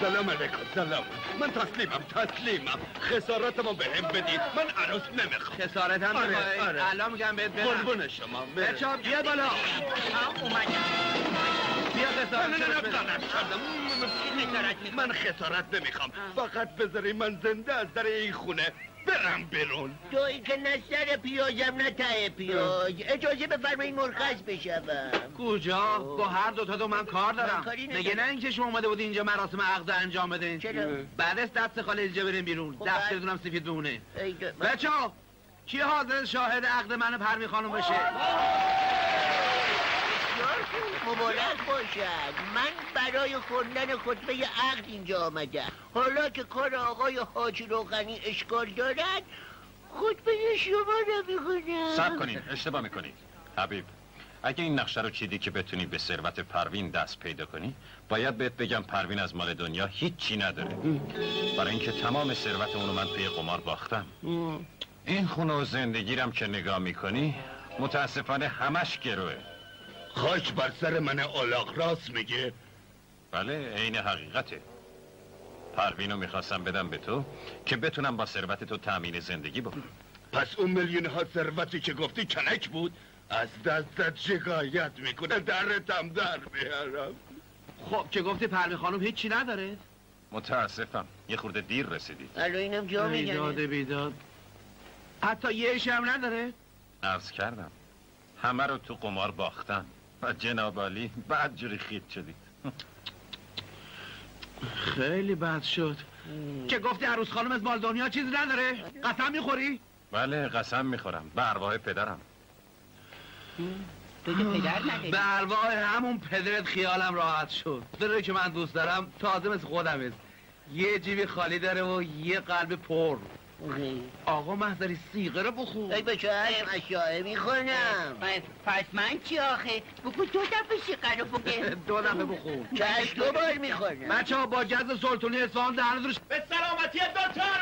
سلام علیکم. سلام. من تسلیمم. خسارتمو بهم بدید. من عروس نمیخوام. خسارت هم میخوای؟ الان میگم بهت بدم. قربون شما. بچه‌ها بیا بالا. بیا من خسارت نمیخوام. فقط بذاری من زنده از در این خونه برم بیرون. توی که نه سر پیازم نه ته پیاز. اجازه بفرمایید مرخص بشوم. کجا؟ با هر دو من کار دارم. مگه نه اینکه شما اومده بودی اینجا مراسم عقد انجام بدین؟ چرا؟ بعد از دست خالی اینجا بریم بیرون. دفترتون هم سفید بمونه. بچه‌ها کی حاضر شاهد عقد من پروین خانم بشه؟ مبارک باشد. من برای خوندن خطبه عقد اینجا آمدم. حالا که کار آقای حاجی روغنی اشکال دارد خطبه شما را میخونم. صبر کنید، اشتباه میکنید. حبیب، اگه این نقشه رو چیدی که بتونی به ثروت پروین دست پیدا کنی، باید بهت بگم پروین از مال دنیا هیچی نداره. برای اینکه تمام ثروت اونو من توی قمار باختم. این خونه و زندگیرم که نگاه میکنی متاسفانه همش گروه. خاک بر سر من اولاغ، راست میگه؟ بله، عین حقیقته. پروینو میخواستم بدم به تو که بتونم با ثروت تو تأمین زندگی بکنم. پس اون میلیون ها ثروتی که گفتی کنک بود؟ از دستت شکایت میکنه، درتم در میارم. خب که گفتی پروین خانم هیچی نداره؟ متاسفم، یه خورده دیر رسیدید. الو اینم جا میگنه. داده بیداد. حتی یه هم نداره؟ عرض کردم همه رو تو قمار باختم و جناب عالی بعد جوری خیت شدید. خیلی بد شد. که گفتی عروس خانم از مال دنیا چیزی نداره؟ قسم میخوری؟ بله قسم میخورم، به ارواح پدرم. تو که پدر نداری؟ به ارواح همون پدرت خیالم راحت شد. داره که من دوست دارم تازه مثل خودم است. یه جیبی خالی داره و یه قلب پر. آقا محضری سیغه رو بخور. ای بچه اشیاء میخونم. پس من چی آخه؟ بگو 2 دفعه سیغه رو بگه. 2 دفعه بخور. چشم 2 بار میخونم. بچه ها با جز سلطانی اصفهان دهنه روش. به سلامتی دوتار.